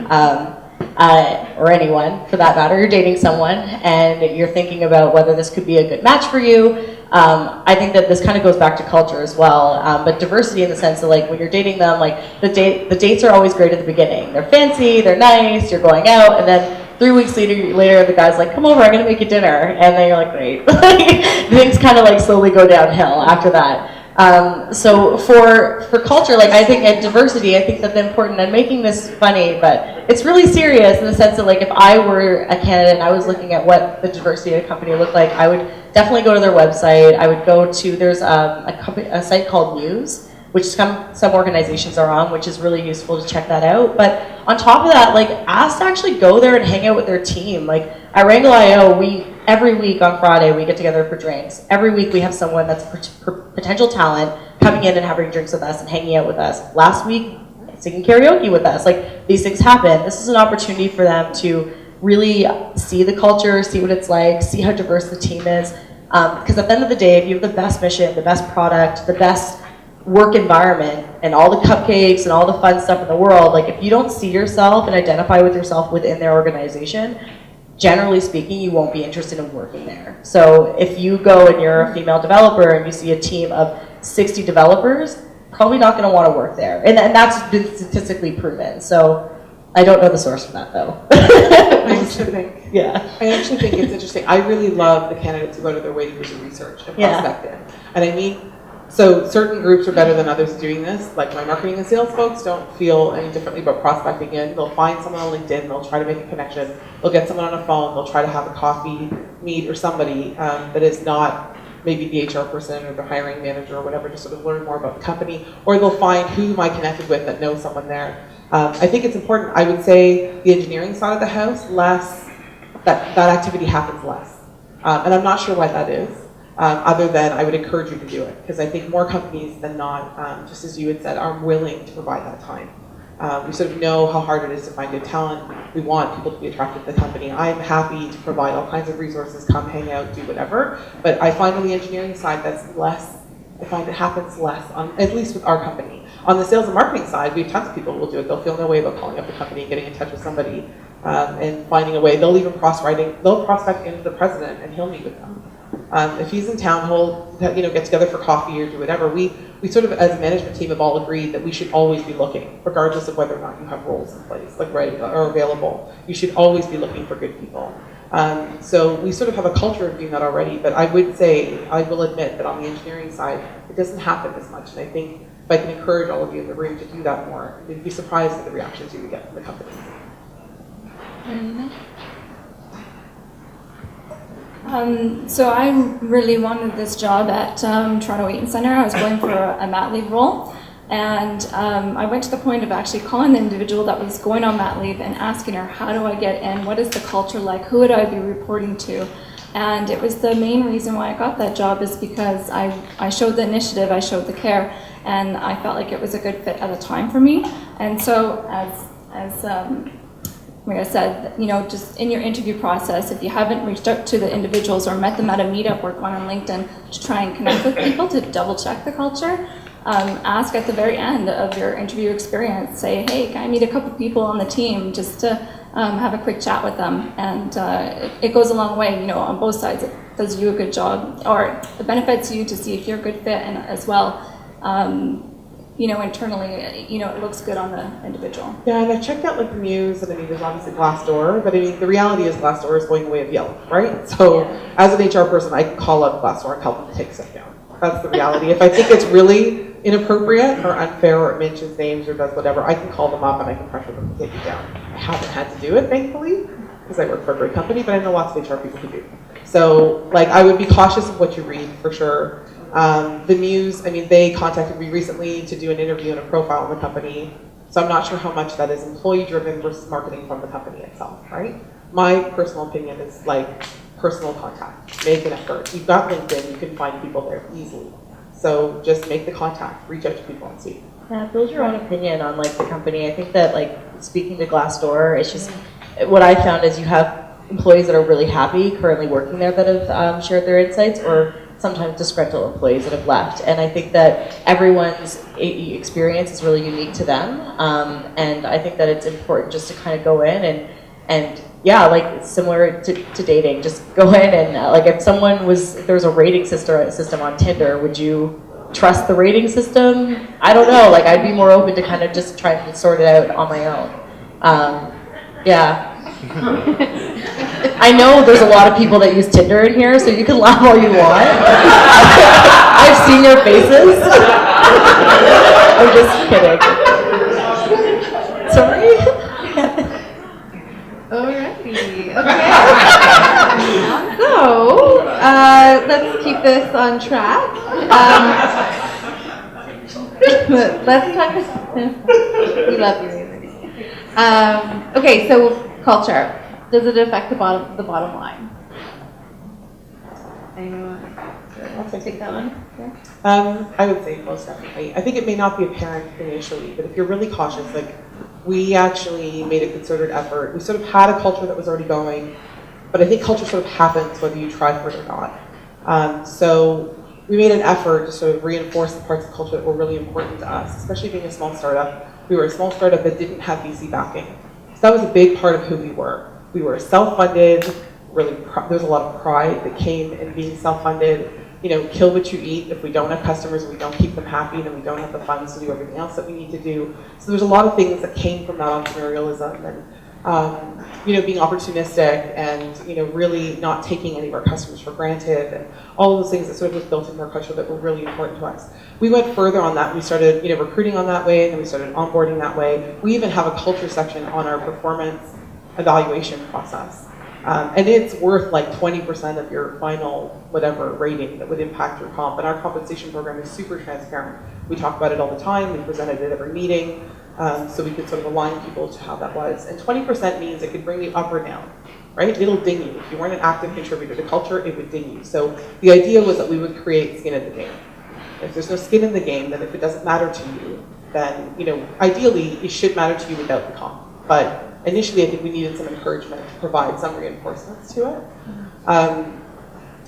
or anyone for that matter, you're dating someone and you're thinking about whether this could be a good match for you, I think that this kind of goes back to culture as well. But diversity in the sense of like when you're dating them, like the dates are always great at the beginning. They're fancy, they're nice, you're going out, and then 3 weeks later, the guy's like, come over, I'm gonna make you dinner. And then you're like, great. Things kind of like slowly go downhill after that. So for culture, like I think at diversity, I think that the important, I'm making this funny, but it's really serious in the sense that like if I were a candidate and I was looking at what the diversity of a company looked like, I would definitely go to their website. I would go to, there's a site called Muse, which some organizations are on, which is really useful to check that out. But on top of that, like ask to actually go there and hang out with their team. Like at Wrangle.io, every week on Friday, we get together for drinks. Every week we have someone that's potential talent coming in and having drinks with us and hanging out with us. Last week, singing karaoke with us. Like these things happen. This is an opportunity for them to really see the culture, see what it's like, see how diverse the team is. Because at the end of the day, if you have the best mission, the best product, the best work environment, and all the cupcakes and all the fun stuff in the world, like if you don't see yourself and identify with yourself within their organization, generally speaking, you won't be interested in working there. So if you go and you're a female developer and you see a team of 60 developers, probably not going to want to work there. And that's been statistically proven. So I don't know the source for that, though. I actually think it's interesting. I really love the candidates who go to their way to do some research and prospect in. And I mean, so certain groups are better than others doing this. Like my marketing and sales folks don't feel any differently about prospecting in. They'll find someone on LinkedIn, they'll try to make a connection, they'll get someone on a phone, they'll try to have a coffee, meet or somebody that is not maybe the HR person or the hiring manager or whatever, to sort of learn more about the company, or they'll find who am I connected with that knows someone there. I think it's important. I would say the engineering side of the house, that activity happens less. And I'm not sure why that is, other than I would encourage you to do it, because I think more companies than not, just as you had said, are willing to provide that time. We sort of know how hard it is to find good talent. We want people to be attracted to the company. I'm happy to provide all kinds of resources, come hang out, do whatever. But I find on the engineering side that's less, I find it happens less, at least with our company. On the sales and marketing side, we have tons of people who will do it. They'll feel no way about calling up the company, getting in touch with somebody, and finding a way. They'll even they'll prospect into the president and he'll meet with them. If he's in town, he'll get together for coffee or do whatever. We sort of, as a management team, have all agreed that we should always be looking, regardless of whether or not you have roles in place, or available. You should always be looking for good people. So we sort of have a culture of doing that already, but I would say, I will admit that on the engineering side, it doesn't happen as much. And I think if I can encourage all of you in the room to do that more, you'd be surprised at the reactions you would get from the companies. So I really wanted this job at Toronto Eaton Centre. I was going for a mat leave role, and I went to the point of actually calling the individual that was going on mat leave and asking her, how do I get in? What is the culture like? Who would I be reporting to? And it was the main reason why I got that job, is because I showed the initiative, I showed the care, and I felt like it was a good fit at the time for me. And so as like I said, just in your interview process, if you haven't reached out to the individuals or met them at a meetup or gone on LinkedIn to try and connect with people to double check the culture, ask at the very end of your interview experience, say, hey, can I meet a couple people on the team just to have a quick chat with them? And it goes a long way, on both sides. It does you a good job, or it benefits you to see if you're a good fit, and as well, internally, it looks good on the individual. Yeah, and I checked out the news, and there's obviously Glassdoor, but the reality is Glassdoor is going the way of Yelp, right? So as an HR person, I can call up Glassdoor and help them take stuff down. That's the reality. If I think it's really inappropriate or unfair or it mentions names or does whatever, I can call them up and I can pressure them to take it down. I haven't had to do it, thankfully, because I work for a great company, but I know lots of HR people who do. So, I would be cautious of what you read, for sure. The news, they contacted me recently to do an interview and a profile on the company, so I'm not sure how much that is employee-driven versus marketing from the company itself, right? My personal opinion is personal contact. Make an effort. You've got LinkedIn, you can find people there easily. So just make the contact, reach out to people and see. Yeah, build your own opinion on the company. I think that speaking to Glassdoor, it's just, what I found is you have employees that are really happy currently working there that have shared their insights, or sometimes disgruntled employees that have left. And I think that everyone's experience is really unique to them. And I think that it's important just to kind of go in and it's similar to dating. Just go in and if there was a rating system on Tinder, would you trust the rating system? I don't know. I'd be more open to kind of just trying to sort it out on my own. I know there's a lot of people that use Tinder in here, so you can laugh all you want. I've seen your faces. I'm just kidding. Sorry? Alrighty. Okay. So, let's keep this on track. Let's talk. We love you. Okay, so culture. Does it affect the bottom line? Anyone want to take that one? Yeah. I would say most definitely. I think it may not be apparent initially, but if you're really cautious, we actually made a concerted effort. We sort of had a culture that was already going, but I think culture sort of happens whether you try for it or not. So we made an effort to sort of reinforce the parts of culture that were really important to us, especially being a small startup. We were a small startup that didn't have VC backing. So that was a big part of who we were. We were self-funded. Really, there's a lot of pride that came in being self-funded. You know, kill what you eat. If we don't have customers, we don't keep them happy, then we don't have the funds to do everything else that we need to do. So there's a lot of things that came from that entrepreneurialism and, you know, being opportunistic and, you know, really not taking any of our customers for granted and all of those things that sort of was built into our culture that were really important to us. We went further on that. We started, you know, recruiting on that way, and then we started onboarding that way. We even have a culture section on our performance evaluation process. And it's worth like 20% of your final whatever rating that would impact your comp. And our compensation program is super transparent. We talk about it all the time. We present it at every meeting. So we could sort of align people to how that was. And 20% means it could bring you up or down, right? It'll ding you. If you weren't an active contributor to culture, it would ding you. So the idea was that we would create skin in the game. If there's no skin in the game, then if it doesn't matter to you, then, you know, ideally it should matter to you without the comp. But initially, I think we needed some encouragement to provide some reinforcements to it.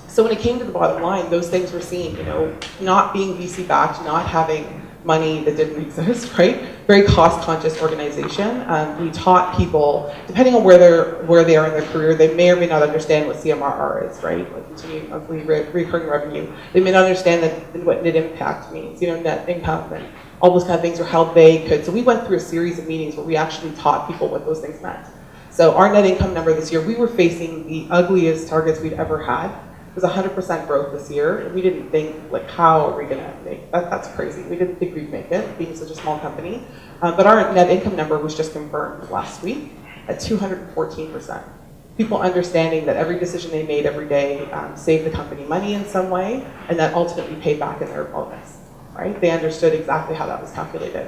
So when it came to the bottom line, those things were seen, you know, not being VC backed, not having money that didn't exist, right? Very cost-conscious organization. We taught people, depending on where they are in their career, they may or may not understand what CMRR is, right? Like continuing monthly recurring revenue. They may not understand what net impact means, you know, net income and all those kind of things, or how they could. So we went through a series of meetings where we actually taught people what those things meant. So our net income number this year, we were facing the ugliest targets we'd ever had. It was 100% growth this year. We didn't think, like, how are we gonna make that? That's crazy. We didn't think we'd make it, being such a small company. But our net income number was just confirmed last week at 214%. People understanding that every decision they made every day saved the company money in some way, and that ultimately paid back in their bonus, right? They understood exactly how that was calculated.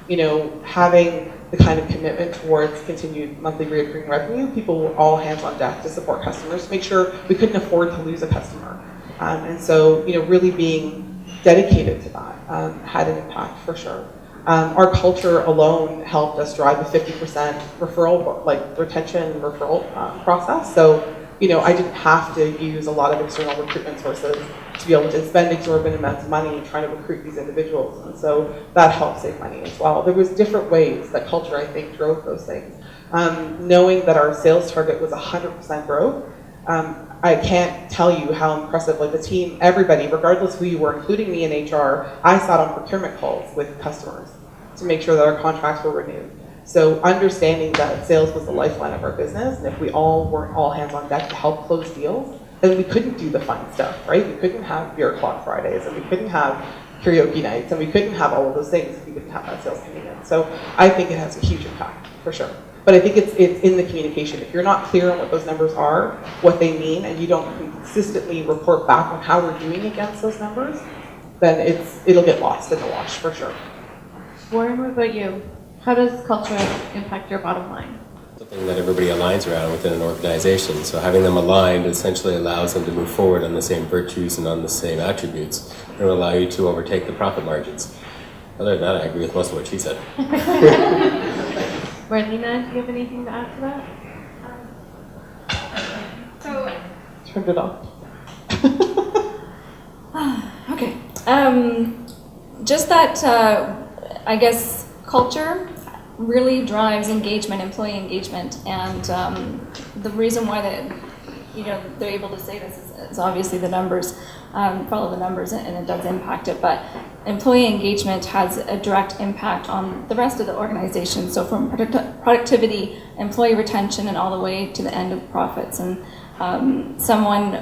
You know, having the kind of commitment towards continued monthly recurring revenue, people were all hands on deck to support customers, to make sure we couldn't afford to lose a customer. And so, you know, really being dedicated to that had an impact for sure. Our culture alone helped us drive a 50% referral, like retention referral process. So, you know, I didn't have to use a lot of external recruitment sources to be able to spend exorbitant amounts of money trying to recruit these individuals. And so that helped save money as well. There was different ways that culture, I think, drove those things. Knowing that our sales target was 100% growth, I can't tell you how impressive, like the team, everybody, regardless who you were, including me in HR, I sat on procurement calls with customers to make sure that our contracts were renewed. So understanding that sales was the lifeline of our business, and if we all weren't all hands on deck to help close deals, then we couldn't do the fun stuff, right? We couldn't have beer o'clock Fridays, and we couldn't have karaoke nights, and we couldn't have all of those things if we didn't have that sales coming in. So I think it has a huge impact, for sure. But I think it's in the communication. If you're not clear on what those numbers are, what they mean, and you don't consistently report back on how we're doing against those numbers, then it'll get lost in the wash, for sure. Warren, what about you? How does culture impact your bottom line? Something that everybody aligns around within an organization. So having them aligned essentially allows them to move forward on the same virtues and on the same attributes. It will allow you to overtake the profit margins. Other than that, I agree with most of what she said. Marlena, do you have anything to add to that? So, Turned it off. Okay. Just that, I guess, culture really drives engagement, employee engagement, and the reason why they're able to say this is obviously the numbers, follow the numbers, and it does impact it. But employee engagement has a direct impact on the rest of the organization. So from productivity, employee retention, and all the way to the end of profits. And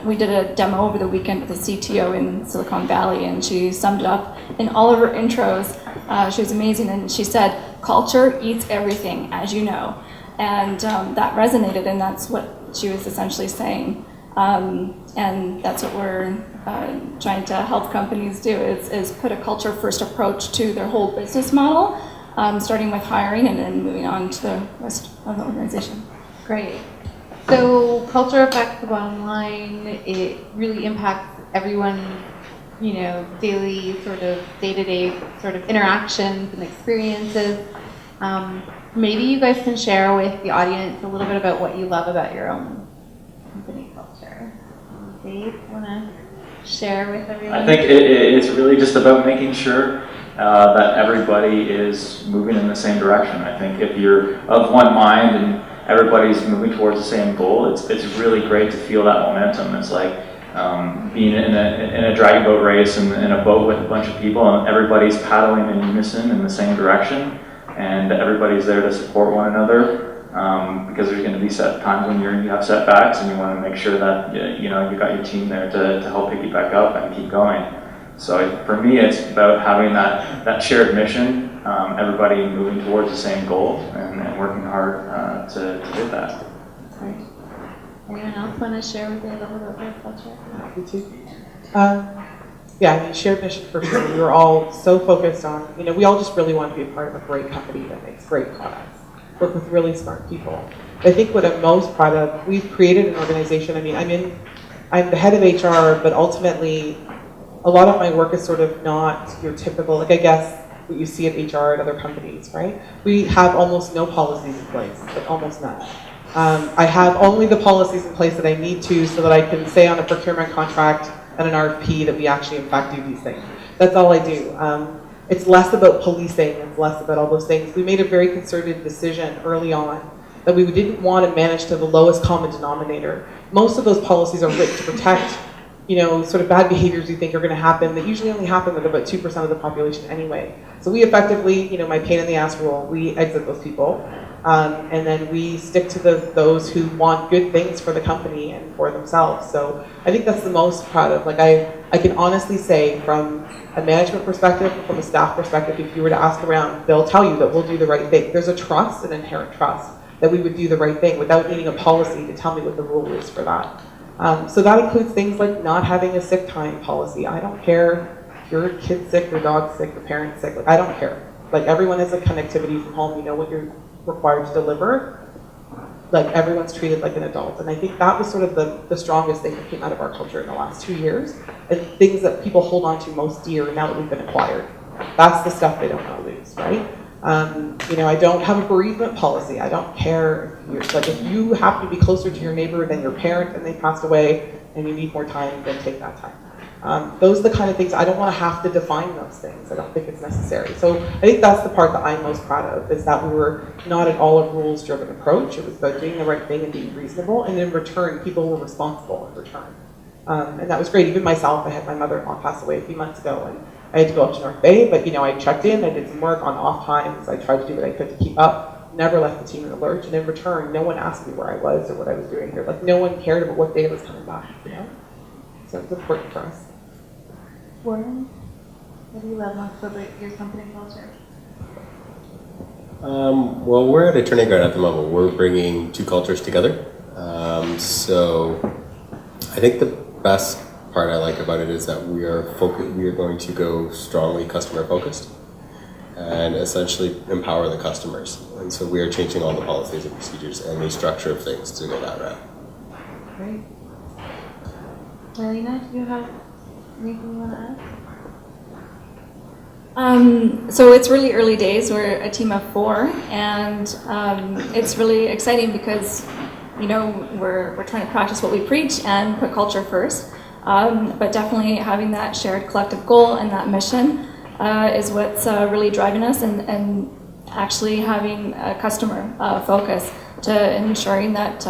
we did a demo over the weekend with a CTO in Silicon Valley, and she summed it up in all of her intros. She was amazing, and she said, "Culture eats everything, as you know," and that resonated, and that's what she was essentially saying. And that's what we're trying to help companies do, is put a culture-first approach to their whole business model, starting with hiring and then moving on to the rest of the organization. Great. So culture affects the bottom line. It really impacts everyone's, daily sort of day-to-day sort of interactions and experiences. Maybe you guys can share with the audience a little bit about what you love about your own company culture. Dave, want to share with everyone? I think it's really just about making sure that everybody is moving in the same direction. I think if you're of one mind everybody's moving towards the same goal, it's really great to feel that momentum. It's like being in a dragon boat race in a boat with a bunch of people, and everybody's paddling in unison in the same direction, and everybody's there to support one another. Because there's going to be set times when you have setbacks, and you want to make sure that you got your team there to help pick you back up and keep going. So for me, it's about having that shared mission, everybody moving towards the same goal and working hard to hit that. Great. Anyone else want to share with me a little bit about their culture? Happy to. Yeah, I mean, shared mission for sure. We were all so focused on, we all just really want to be a part of a great company that makes great products. Work with really smart people. I think what I'm most proud of, we've created an organization. I mean, I'm the head of HR, but ultimately, a lot of my work is sort of not your typical, I guess, what you see at HR at other companies, right? We have almost no policies in place, like almost none. I have only the policies in place that I need to so that I can say on a procurement contract and an RFP that we actually, in fact, do these things. That's all I do. It's less about policing, it's less about all those things. We made a very concerted decision early on that we didn't want to manage to the lowest common denominator. Most of those policies are written to protect, sort of bad behaviors you think are going to happen that usually only happen with about 2% of the population anyway. So we effectively, my pain in the ass rule, we exit those people. And then we stick to those who want good things for the company and for themselves. So I think that's the most proud of. Like I can honestly say from a management perspective, from a staff perspective, if you were to ask around, they'll tell you that we'll do the right thing. There's a trust, an inherent trust, that we would do the right thing without needing a policy to tell me what the rule is for that. So that includes things like not having a sick time policy. I don't care if your kid's sick, your dog's sick, your parent's sick. Like I don't care. Like everyone has a connectivity from home. You know what you're required to deliver. Like everyone's treated like an adult. And I think that was sort of the strongest thing that came out of our culture in the last 2 years, and things that people hold on to most dear now that we've been acquired. That's the stuff they don't want to lose, right? I don't have a bereavement policy. I don't care if you happen to be closer to your neighbor than your parent and they passed away and you need more time, then take that time. Those are the kind of things, I don't want to have to define those things. I don't think it's necessary. So I think that's the part that I'm most proud of, is that we were not at all a rules-driven approach. It was about doing the right thing and being reasonable, and in return, people were responsible in return. And that was great. Even myself, I had my mother-in-law pass away a few months ago, and I had to go up to North Bay, but I checked in, I did some work on off times, I tried to do what I could to keep up, never left the team in the lurch, and in return, no one asked me where I was or what I was doing here. Like, no one cared about what day I was coming back, So it's important for us. Warren, what do you love most about your company culture? Well, we're at a turning ground at the moment. We're bringing two cultures together. So I think the best part I like about it is that we are going to go strongly customer focused and essentially empower the customers. And so we are changing all the policies and procedures and the structure of things to go that route. Great. Marlena, do you have anything you want to add? So it's really early days. We're a team of 4, and it's really exciting because, we're trying to practice what we preach and put culture first. But definitely having that shared collective goal and that mission is what's really driving us, and actually having a customer focus to ensuring that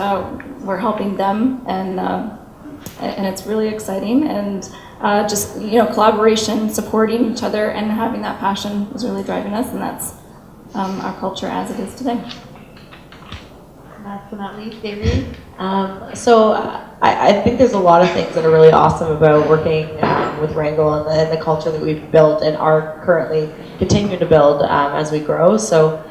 we're helping them, and it's really exciting. And just collaboration, supporting each other, and having that passion is really driving us, and that's our culture as it is today. Last but not least, David. So I think there's a lot of things that are really awesome about working with Wrangle and the culture that we've built and are currently continuing to build as we grow. So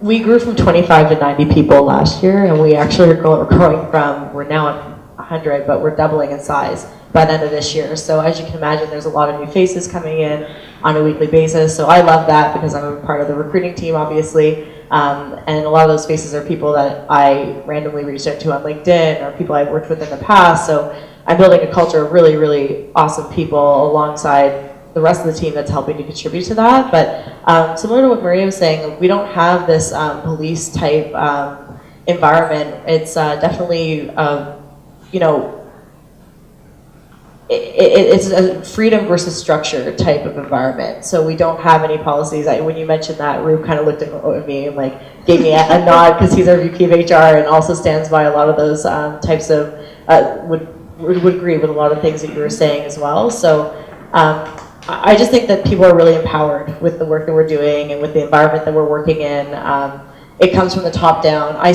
we grew from 25 to 90 people last year, and we actually are growing we're now at 100, but we're doubling in size by the end of this year. So as you can imagine, there's a lot of new faces coming in on a weekly basis. So I love that because I'm a part of the recruiting team, obviously. And a lot of those faces are people that I randomly reached out to on LinkedIn or people I've worked with in the past. So I'm building a culture of really, really awesome people alongside the rest of the team that's helping to contribute to that. But similar to what Maria was saying, we don't have this police type environment. It's definitely, it's a freedom versus structure type of environment. So we don't have any policies. When you mentioned that, Rube kind of looked at me and like gave me a nod because he's our VP of HR and also stands by a lot of those types of would agree with a lot of things that you were saying as well. So I just think that people are really empowered with the work that we're doing and with the environment that we're working in. It comes from the top down. I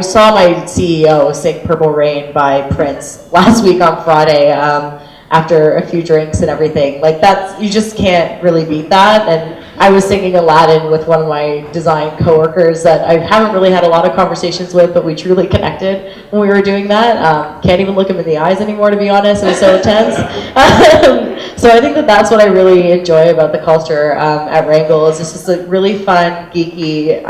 saw my CEO sing Purple Rain by Prince last week on Friday after a few drinks and everything. Like you just can't really beat that. And I was singing Aladdin with one of my design coworkers that I haven't really had a lot of conversations with, but we truly connected when we were doing that. Can't even look him in the eyes anymore, to be honest. It was so intense. So I think that that's what I really enjoy about the culture at Wrangle. It's just a really fun, geeky,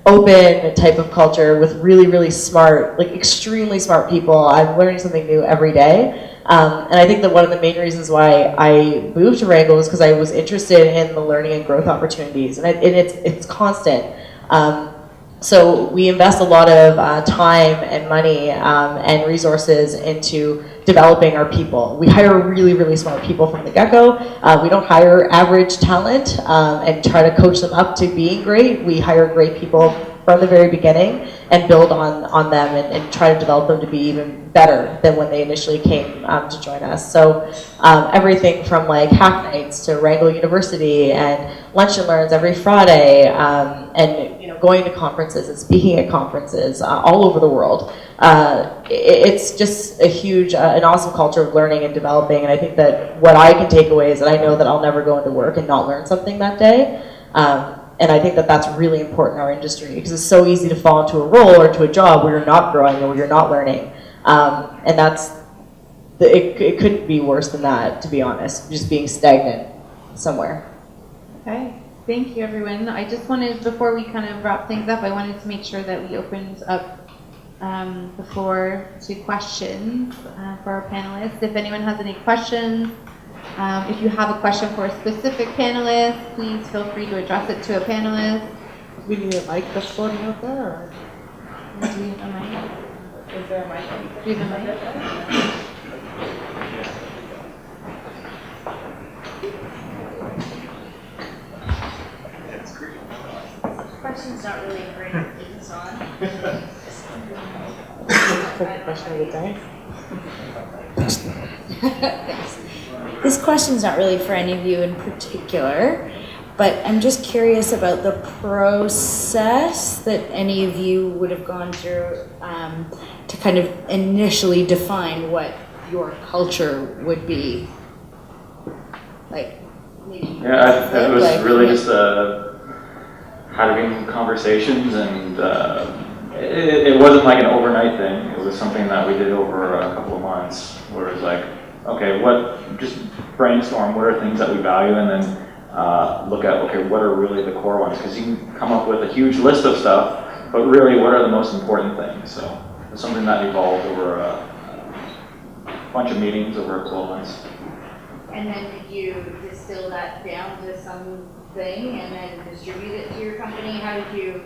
open type of culture with really, really smart, like extremely smart people. I'm learning something new every day. And I think that one of the main reasons why I moved to Wrangle is because I was interested in the learning and growth opportunities, and it's constant. So we invest a lot of time and money and resources into developing our people. We hire really, really smart people from the get-go. We don't hire average talent and try to coach them up to being great. We hire great people from the very beginning and build on them and try to develop them to be even better than when they initially came to join us. So everything from like hack nights to Wrangle University and lunch and learns every Friday and going to conferences and speaking at conferences all over the world. It's just a huge, an awesome culture of learning and developing. And I think that what I can take away is that I know that I'll never go into work and not learn something that day. And I think that that's really important in our industry because it's so easy to fall into a role or into a job where you're not growing or where you're not learning. And it couldn't be worse than that, to be honest, just being stagnant somewhere. Okay, thank you everyone. I just wanted, before we kind of wrap things up, I wanted to make sure that we opened up the floor to questions for our panelists. If anyone has any questions, if you have a question for a specific panelist, please feel free to address it to a panelist. Do we need a mic that's floating out there? Or? Do we have a mic? Is there a mic? Do you have a mic? Question's not really great to keep this on. Question of the day. Thanks. This question's not really for any of you in particular, but I'm just curious about the process that any of you would have gone through to kind of initially define what your culture would be. Like, maybe it was really just having conversations, and it wasn't like an overnight thing. It was something that we did over a couple of months, where it was like, okay, just brainstorm what are things that we value, and then look at, okay, what are really the core ones? Because you can come up with a huge list of stuff, but really, what are the most important things? So it's something that evolved over a bunch of meetings over 12 months. And then did you distill that down to something and then distribute it to your company? How did you?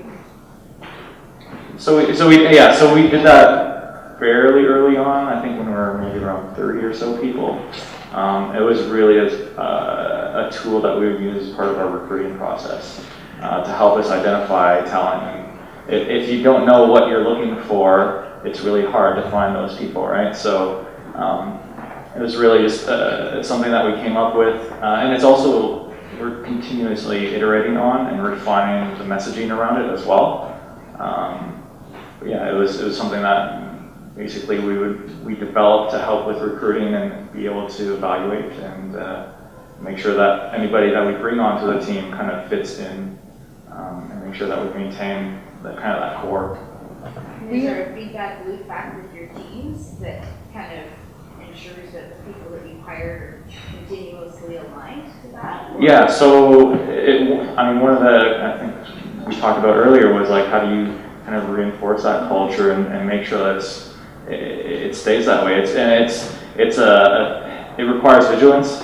So we did that fairly early on. I think when we were maybe around 30 or so people. It was really a tool that we would use as part of our recruiting process to help us identify talent. And if you don't know what you're looking for, it's really hard to find those people, right? So it was really just something that we came up with, and it's also we're continuously iterating on and refining the messaging around it as well. But yeah, it was something that basically we developed to help with recruiting and be able to evaluate and make sure that anybody that we bring onto the team kind of fits in, and make sure that we maintain that core. And is there a feedback loop back with your teams that kind of ensures that the people that you hire are continuously aligned to that? Or? Yeah, so one of the, I think we talked about earlier was like, how do you kind of reinforce that culture and make sure that it stays that way? It requires vigilance.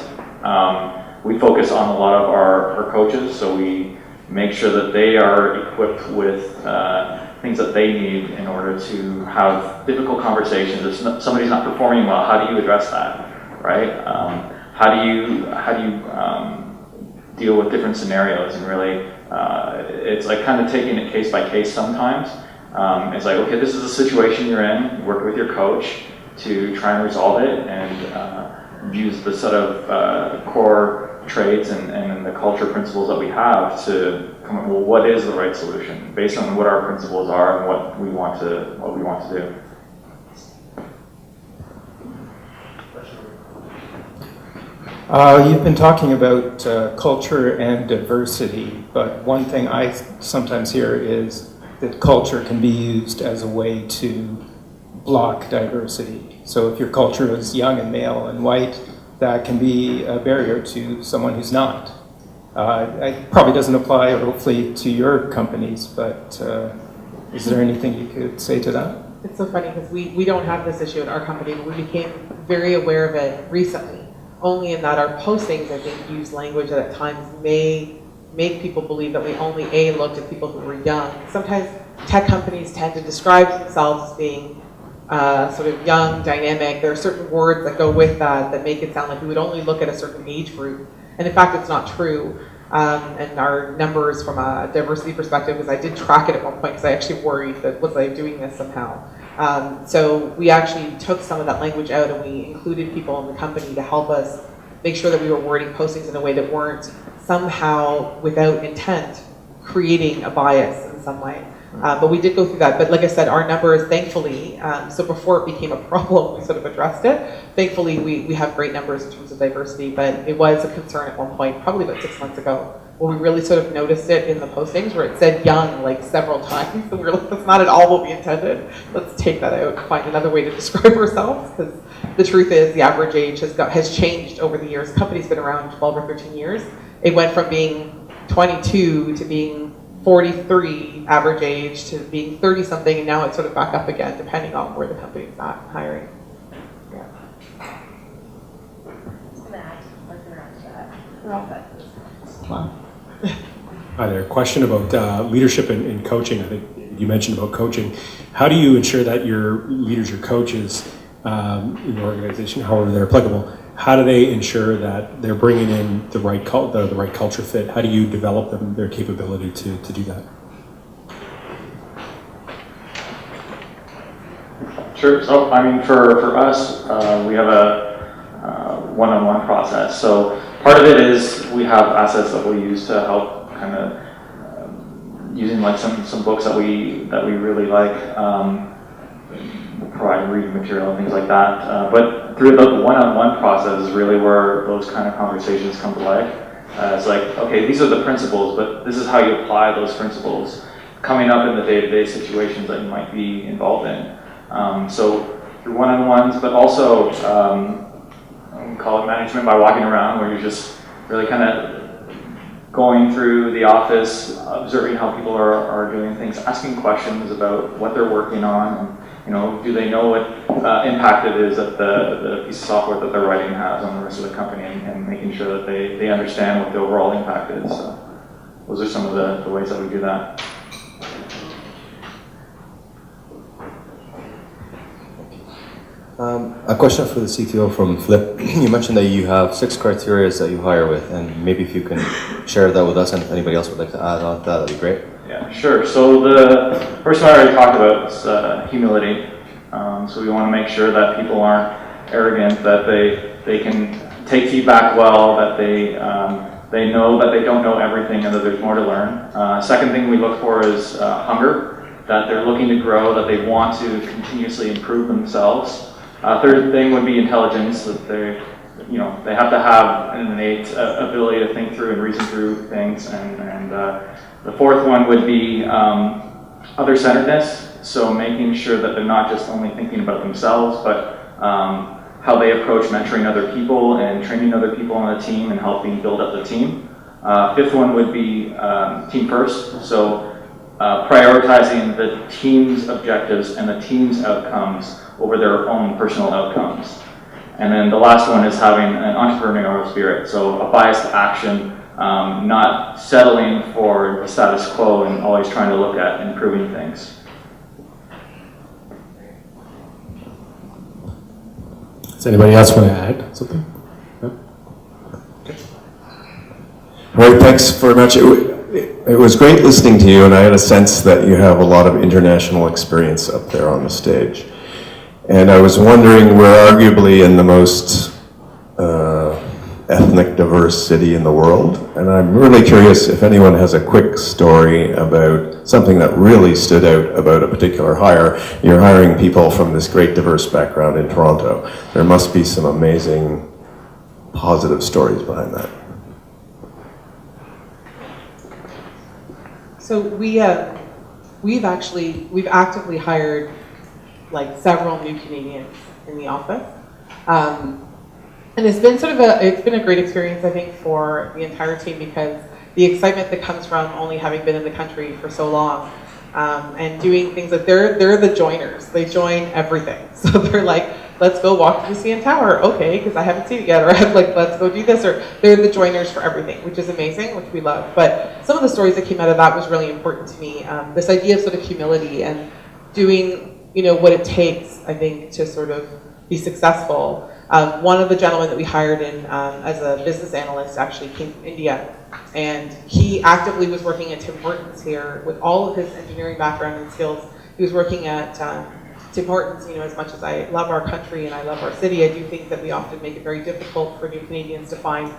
We focus on a lot of our coaches, so we make sure that they are equipped with things that they need in order to have difficult conversations. If somebody's not performing well, how do you address that, right? How do you deal with different scenarios? And really, it's like kind of taking it case by case sometimes. It's like, okay, this is the situation you're in. You work with your coach to try and resolve it, and use the sort of core traits and the culture principles that we have to come up with what is the right solution based on what our principles are and what we want to do. You've been talking about culture and diversity, but one thing I sometimes hear is that culture can be used as a way to block diversity. So if your culture is young and male and white, that can be a barrier to someone who's not. It probably doesn't apply, hopefully, to your companies, but is there anything you could say to that? It's so funny because we don't have this issue at our company, but we became very aware of it recently, only in that our postings, I think, use language that at times may make people believe that we only looked at people who were young. Sometimes tech companies tend to describe themselves as being sort of young, dynamic. There are certain words that go with that make it sound like we would only look at a certain age group. And in fact, it's not true. And our numbers from a diversity perspective, because I did track it at one point because I actually worried that was I doing this somehow. So we actually took some of that language out and we included people in the company to help us make sure that we were wording postings in a way that weren't somehow, without intent, creating a bias in some way. But we did go through that. But like I said, our numbers, thankfully, so before it became a problem, we sort of addressed it. Thankfully, we have great numbers in terms of diversity, but it was a concern at one point, probably about 6 months ago, where we really sort of noticed it in the postings where it said young like several times. And we were like, that's not at all what we intended. Let's take that out and find another way to describe ourselves, because the truth is the average age has changed over the years. The company's been around 12 or 13 years. It went from being 22 to being 43 average age to being 30 something, and now it's sort of back up again depending on where the company's at hiring. Yeah. Hi there. Question about leadership and coaching. I think you mentioned about coaching. How do you ensure that your leaders, your coaches in your organization, however they're applicable, how do they ensure that they're bringing in the right culture fit? How do you develop them, their capability to do that? Sure. So, I mean, for us, we have a one-on-one process. So part of it is we have assets that we use to help kind of using like some books that we really like, provide reading material and things like that. But through the one-on-one process is really where those kind of conversations come to life. It's like, okay, these are the principles, but this is how you apply those principles coming up in the day-to-day situations that you might be involved in. So through one-on-ones, but also we call it management by walking around, where you're just really kind of going through the office, observing how people are doing things, asking questions about what they're working on, and, you know, do they know what impact it is that the piece of software that they're writing has on the rest of the company, and making sure that they understand what the overall impact is. So those are some of the ways that we do that. A question for the CTO from Flip. You mentioned that you have 6 criteria that you hire with, and maybe if you can share that with us, and if anybody else would like to add on to that, that'd be great. Yeah, sure. So the first one I already talked about is humility. So we want to make sure that people aren't arrogant, that they can take feedback well, that they know that they don't know everything and that there's more to learn. Second thing we look for is hunger, that they're looking to grow, that they want to continuously improve themselves. Third thing would be intelligence, that they have to have an innate ability to think through and reason through things. And the fourth one would be other-centeredness, so making sure that they're not just only thinking about themselves, but how they approach mentoring other people and training other people on the team and helping build up the team. Fifth one would be team first, so prioritizing the team's objectives and the team's outcomes over their own personal outcomes. And then the last one is having an entrepreneurial spirit, so a bias to action, not settling for the status quo and always trying to look at improving things. Does anybody else want to add something? Right, thanks very much. It was great listening to you, and I had a sense that you have a lot of international experience up there on the stage. And I was wondering, we're arguably in the most ethnic diverse city in the world, and I'm really curious if anyone has a quick story about something that really stood out about a particular hire. You're hiring people from this great diverse background in Toronto. There must be some amazing positive stories behind that. So we've actively hired like several new Canadians in the office. And it's been it's been a great experience, I think, for the entire team, because the excitement that comes from only having been in the country for so long, and doing things that they're the joiners. They join everything. So they're like, let's go walk to the CN Tower. Okay, because I haven't seen it yet. Or I'm like, let's go do this. Or they're the joiners for everything, which is amazing, which we love. But some of the stories that came out of that was really important to me. This idea of sort of humility and doing, what it takes, I think, to sort of be successful. One of the gentlemen that we hired in as a business analyst actually came from India, and he actively was working at Tim Hortons here with all of his engineering background and skills. He was working at Tim Hortons. As much as I love our country and I love our city, I do think that we often make it very difficult for new Canadians to find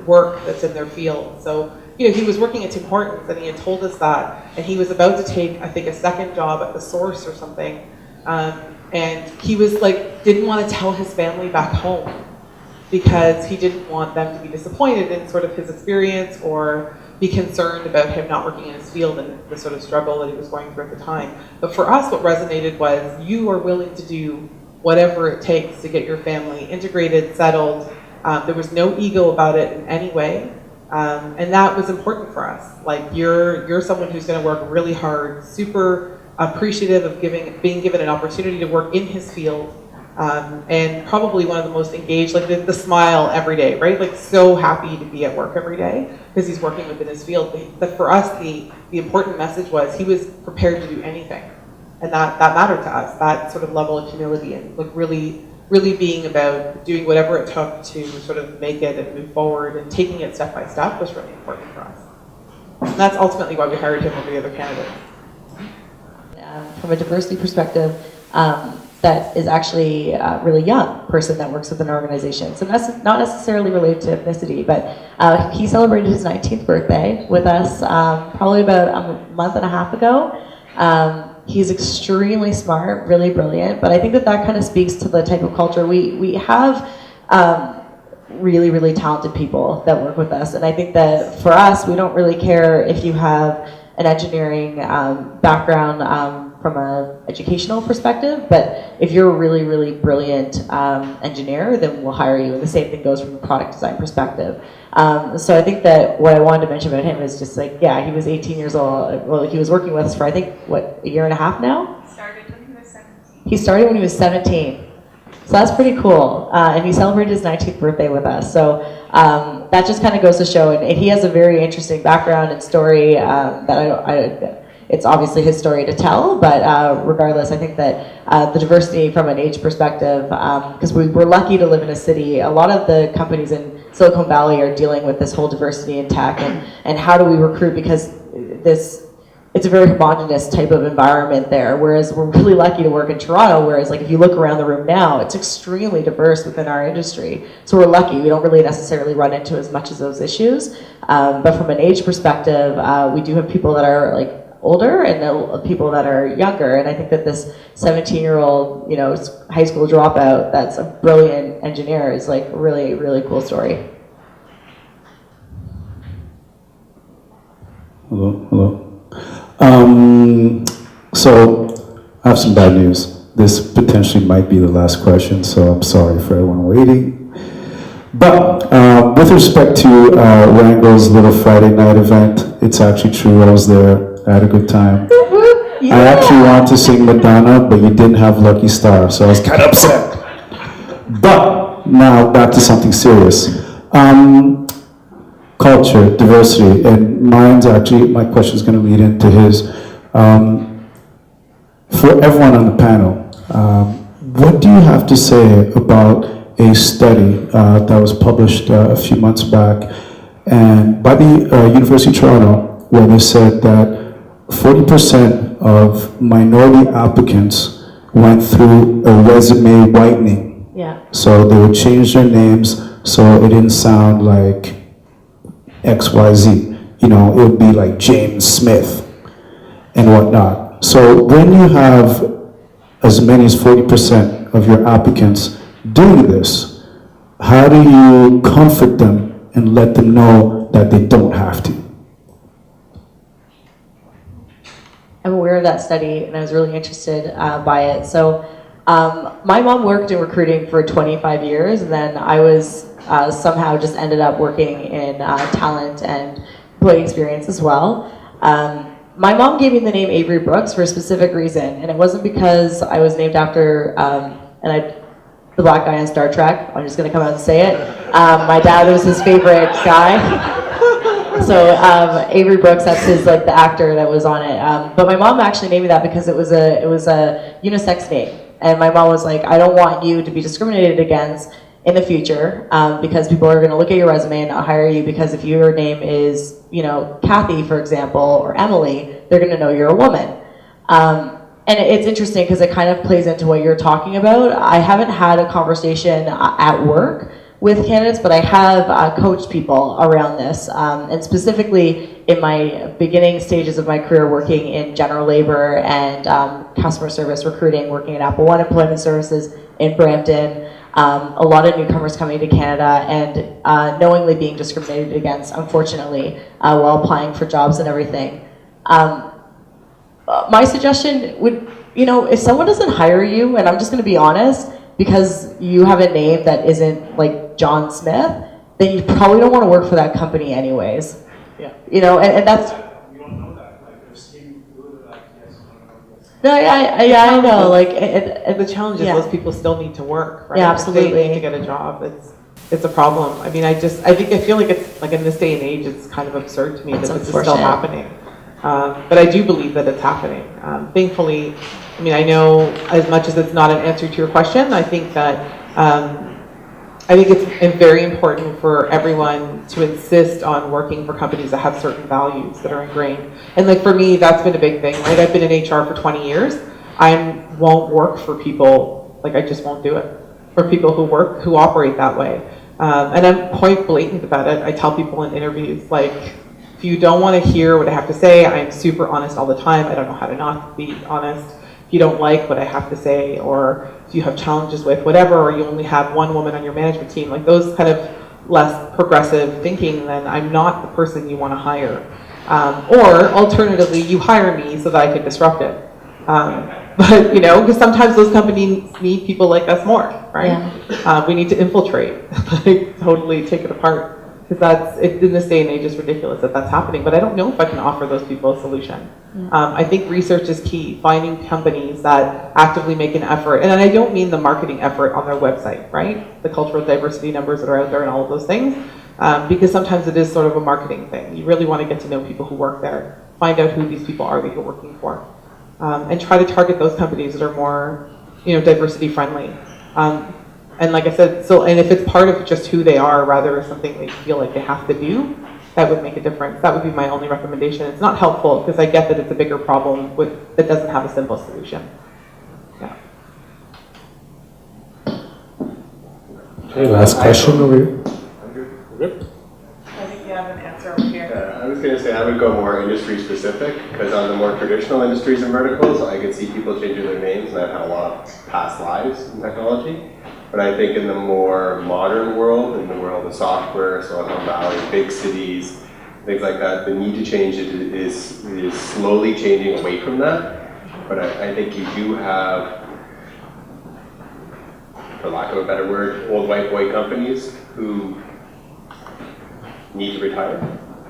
work that's in their field. So, he was working at Tim Hortons, and he had told us that, and he was about to take, I think, a second job at The Source or something. And he was like, didn't want to tell his family back home because he didn't want them to be disappointed in sort of his experience or be concerned about him not working in his field and the sort of struggle that he was going through at the time. But for us, what resonated was you are willing to do whatever it takes to get your family integrated, settled. There was no ego about it in any way. And that was important for us. Like, you're someone who's going to work really hard, super appreciative of being given an opportunity to work in his field, and probably one of the most engaged, like the smile every day, right? Like, so happy to be at work every day because he's working within his field. But for us, the important message was he was prepared to do anything, and that mattered to us. That sort of level of humility and like really being about doing whatever it took to sort of make it and move forward and taking it step by step was really important for us. And that's ultimately why we hired him over the other candidates. From a diversity perspective, that is actually a really young person that works with an organization. So that's not necessarily related to ethnicity, but he celebrated his 19th birthday with us probably about a month and a half ago. He's extremely smart, really brilliant, but I think that kind of speaks to the type of culture we have. Really, really talented people that work with us, and I think that for us, we don't really care if you have an engineering background from an educational perspective, but if you're a really, really brilliant engineer, then we'll hire you. And the same thing goes from a product design perspective. So I think that what I wanted to mention about him is just like, yeah, he was 18 years old. Well, he was working with us for, I think, a year and a half now? He started when he was 17. So that's pretty cool. And he celebrated his 19th birthday with us. So that just kind of goes to show, and he has a very interesting background and story that it's obviously his story to tell, but regardless, I think that the diversity from an age perspective, because we're lucky to live in a city, a lot of the companies in Silicon Valley are dealing with this whole diversity in tech, and how do we recruit, because it's a very homogenous type of environment there, whereas we're really lucky to work in Toronto, whereas like if you look around the room now, it's extremely diverse within our industry. So we're lucky, we don't really necessarily run into as much of those issues. But from an age perspective, we do have people that are like older and the people that are younger, and I think that this 17-year-old, high school dropout that's a brilliant engineer is like a really, really cool story. Hello. So I have some bad news. This potentially might be the last question, so I'm sorry for everyone waiting. But with respect to Rango's Little Friday Night event, it's actually true. I was there. I had a good time. Yeah. I actually wanted to sing Madonna, but you didn't have Lucky Star, so I was kind of upset. But now back to something serious. Culture, diversity, and my question is going to lead into his. For everyone on the panel, what do you have to say about a study that was published a few months back, and by the University of Toronto, where they said that 40% of minority applicants went through a resume whitening. Yeah. So they would change their names so it didn't sound like XYZ. You know, it would be like James Smith and whatnot. So when you have as many as 40% of your applicants doing this, how do you comfort them and let them know that they don't have to? I'm aware of that study, and I was really interested by it. So my mom worked in recruiting for 25 years, and then I was somehow just ended up working in talent and employee experience as well. My mom gave me the name Avery Brooks for a specific reason, and it wasn't because I was named after the black guy on Star Trek. I'm just going to come out and say it. My dad was his favorite guy. So Avery Brooks, that's his the actor that was on it. But my mom actually named me that because it was a unisex name, and my mom was like, I don't want you to be discriminated against in the future because people are going to look at your resume and not hire you because if your name is Kathy, for example, or Emily, they're going to know you're a woman. And it's interesting because it kind of plays into what you're talking about. I haven't had a conversation at work with candidates, but I have coached people around this. And specifically in my beginning stages of my career working in general labor and customer service recruiting, working at Apple One Employment Services in Brampton, a lot of newcomers coming to Canada and knowingly being discriminated against, unfortunately, while applying for jobs and everything. My suggestion would, if someone doesn't hire you, and I'm just going to be honest, because you have a name that isn't like John Smith, then you probably don't want to work for that company anyways. Yeah. And that's... No, I know. And the challenge is those people still need to work, right? Yeah, absolutely. If they need to get a job. It's a problem. I mean, I feel like it's like in this day and age, it's kind of absurd to me that this is still happening. But I do believe that it's happening. Thankfully, I mean, I know as much as it's not an answer to your question, I think that it's very important for everyone to insist on working for companies that have certain values that are ingrained. And for me, that's been a big thing, right? I've been in HR for 20 years. I won't work for people, I just won't do it. For people who operate that way. And I'm quite blatant about it. I tell people in interviews, if you don't want to hear what I have to say, I'm super honest all the time. I don't know how to not be honest. If you don't like what I have to say, or if you have challenges with whatever, or you only have one woman on your management team, those kind of less progressive thinking, then I'm not the person you want to hire. Or alternatively, you hire me so that I can disrupt it. But because sometimes those companies need people like us more, right? Yeah. We need to infiltrate, totally take it apart. Because in this day and age, it's ridiculous that that's happening. But I don't know if I can offer those people a solution. I think research is key. Finding companies that actively make an effort, and I don't mean the marketing effort on their website, right? The cultural diversity numbers that are out there and all of those things, because sometimes it is sort of a marketing thing. You really want to get to know people who work there, find out who these people are that you're working for, and try to target those companies that are more, diversity friendly. And like I said, and if it's part of just who they are rather than something they feel like they have to do, that would make a difference. That would be my only recommendation. It's not helpful because I get that it's a bigger problem that doesn't have a simple solution. Yeah. Okay, last question over here. I think you have an answer over here. I was going to say I would go more industry specific because on the more traditional industries and verticals, I could see people changing their names and I've had a lot of past lives in technology. But I think in the more modern world, in the world of software, Silicon Valley, big cities, things like that, the need to change it is slowly changing away from that. But I think you do have, for lack of a better word, old white boy companies who need to retire.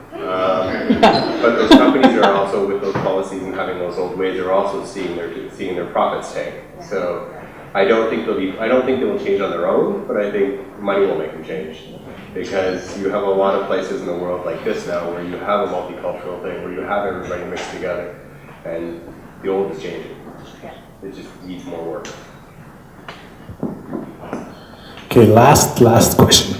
But those companies are also, with those policies and having those old ways, are also seeing their profits tank. So I don't think they will change on their own, but I think money will make them change. Because you have a lot of places in the world like this now where you have a multicultural thing, where you have everybody mixed together, and the old is changing. It just needs more work. Okay, last question.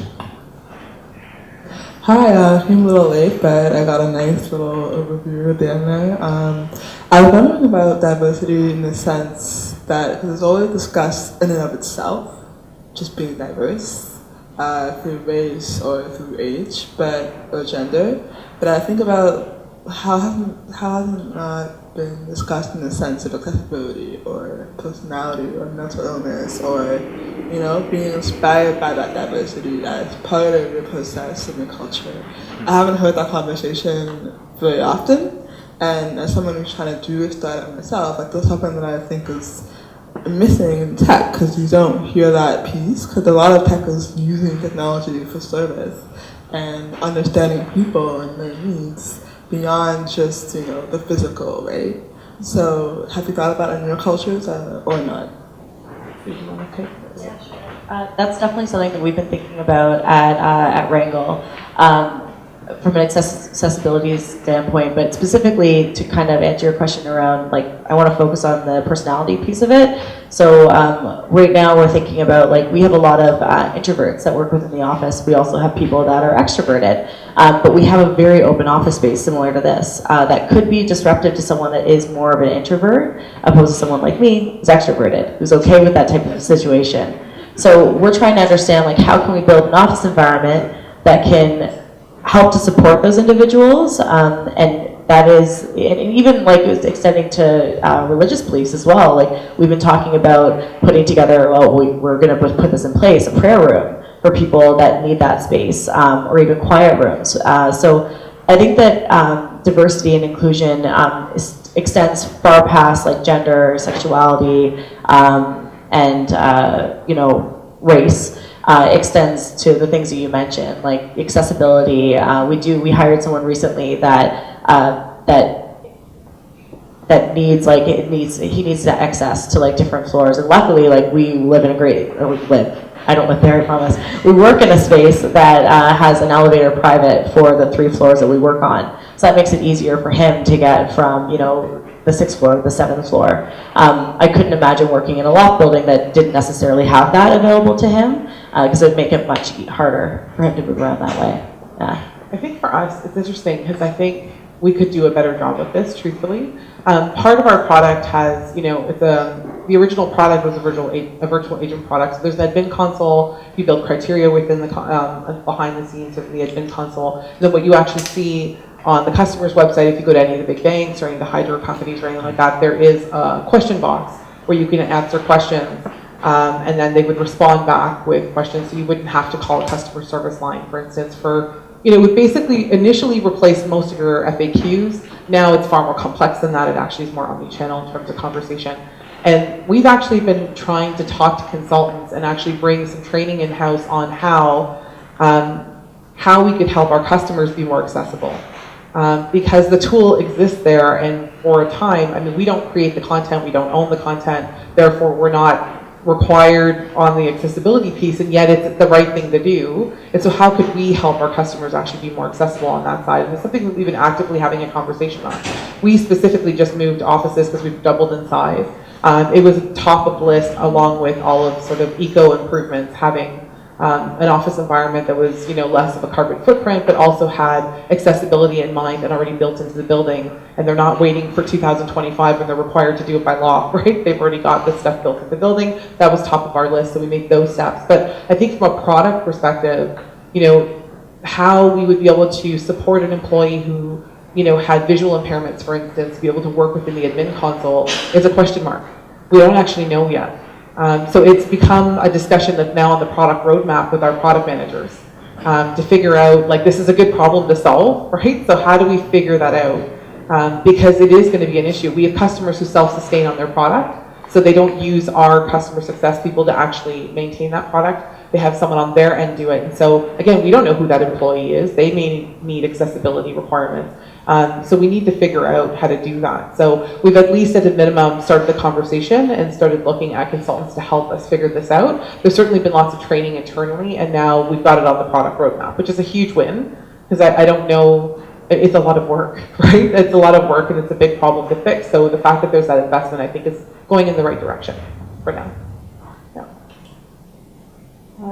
Hi, came a little late, but I got a nice little overview at the end there. I was wondering about diversity in the sense that, because it's always discussed in and of itself, just being diverse, through race or through age, or gender. But I think about how hasn't been discussed in the sense of accessibility or personality or mental illness or, being inspired by that diversity as part of your process and your culture. I haven't heard that conversation very often, and as someone who's trying to do a startup myself, like that's something that I think is missing in tech, because you don't hear that piece, because a lot of tech is using technology for service and understanding people and their needs beyond just, the physical, right? So have you thought about it in your cultures or not? That's definitely something that we've been thinking about at Wrangle from an accessibility standpoint, but specifically to kind of answer your question around, I want to focus on the personality piece of it. So right now we're thinking about, we have a lot of introverts that work within the office. We also have people that are extroverted, but we have a very open office space similar to this that could be disruptive to someone that is more of an introvert opposed to someone like me who's extroverted, who's okay with that type of situation. So we're trying to understand, how can we build an office environment that can help to support those individuals, and that is, and even extending to religious beliefs as well. We've been talking about putting together, we're going to put this in place, a prayer room for people that need that space, or even quiet rooms. So I think that diversity and inclusion extends far past gender, sexuality, and race. Extends to the things that you mentioned, like accessibility. We hired someone recently that needs he needs access to different floors, and luckily we live in I don't live there, I promise. We work in a space that has an elevator private for the 3 floors that we work on, so that makes it easier for him to get from the 6th floor to the 7th floor. I couldn't imagine working in a loft building that didn't necessarily have that available to him, because it would make it much harder for him to move around that way. Yeah. I think for us, it's interesting because I think we could do a better job of this, truthfully. Part of our product has, the original product was a virtual agent product. So there's an admin console. You build criteria within the behind the scenes of the admin console. And then what you actually see on the customer's website, if you go to any of the big banks or any of the hydro companies or anything like that, there is a question box where you can answer questions, and then they would respond back with questions, so you wouldn't have to call a customer service line, for instance, it would basically initially replace most of your FAQs. Now it's far more complex than that. It actually is more omni-channel in terms of conversation. And we've actually been trying to talk to consultants and actually bring some training in-house on how we could help our customers be more accessible. Because the tool exists there, and for a time, we don't create the content, we don't own the content, therefore we're not required on the accessibility piece, and yet it's the right thing to do. And so how could we help our customers actually be more accessible on that side? And it's something that we've been actively having a conversation on. We specifically just moved offices because we've doubled in size. It was top of the list along with all of sort of eco improvements, having an office environment that was less of a carbon footprint, but also had accessibility in mind and already built into the building. And they're not waiting for 2025 when they're required to do it by law, right? They've already got this stuff built into the building. That was top of our list, so we made those steps. But I think from a product perspective, how we would be able to support an employee who had visual impairments, for instance, to be able to work within the admin console is a question mark. We don't actually know yet. So it's become a discussion that's now on the product roadmap with our product managers to figure out, this is a good problem to solve, right? So how do we figure that out? Because it is going to be an issue. We have customers who self-sustain on their product, so they don't use our customer success people to actually maintain that product. They have someone on their end do it. And so, again, we don't know who that employee is. They may need accessibility requirements. So we need to figure out how to do that. So we've at least at a minimum started the conversation and started looking at consultants to help us figure this out. There's certainly been lots of training internally, and now we've got it on the product roadmap, which is a huge win, because I don't know, it's a lot of work, right? It's a lot of work and it's a big problem to fix. So the fact that there's that investment, I think, is going in the right direction for now.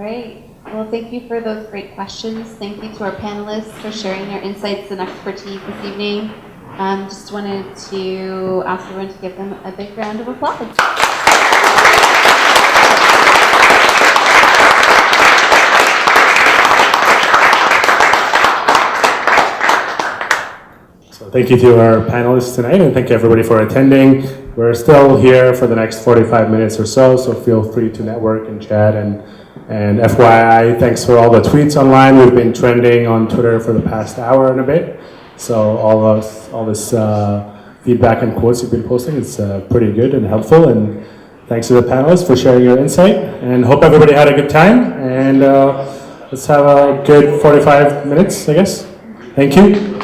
right. Well, thank you for those great questions. Thank you to our panelists for sharing their insights and expertise this evening. Just wanted to ask everyone to give them a big round of applause. So thank you to our panelists tonight, and thank you everybody for attending. We're still here for the next 45 minutes or so feel free to network and chat. And FYI, thanks for all the tweets online. We've been trending on Twitter for the past hour and a bit. So all this feedback and quotes you've been posting is pretty good and helpful. And thanks to the panelists for sharing your insight. And hope everybody had a good time. And let's have a good 45 minutes, I guess. Thank you.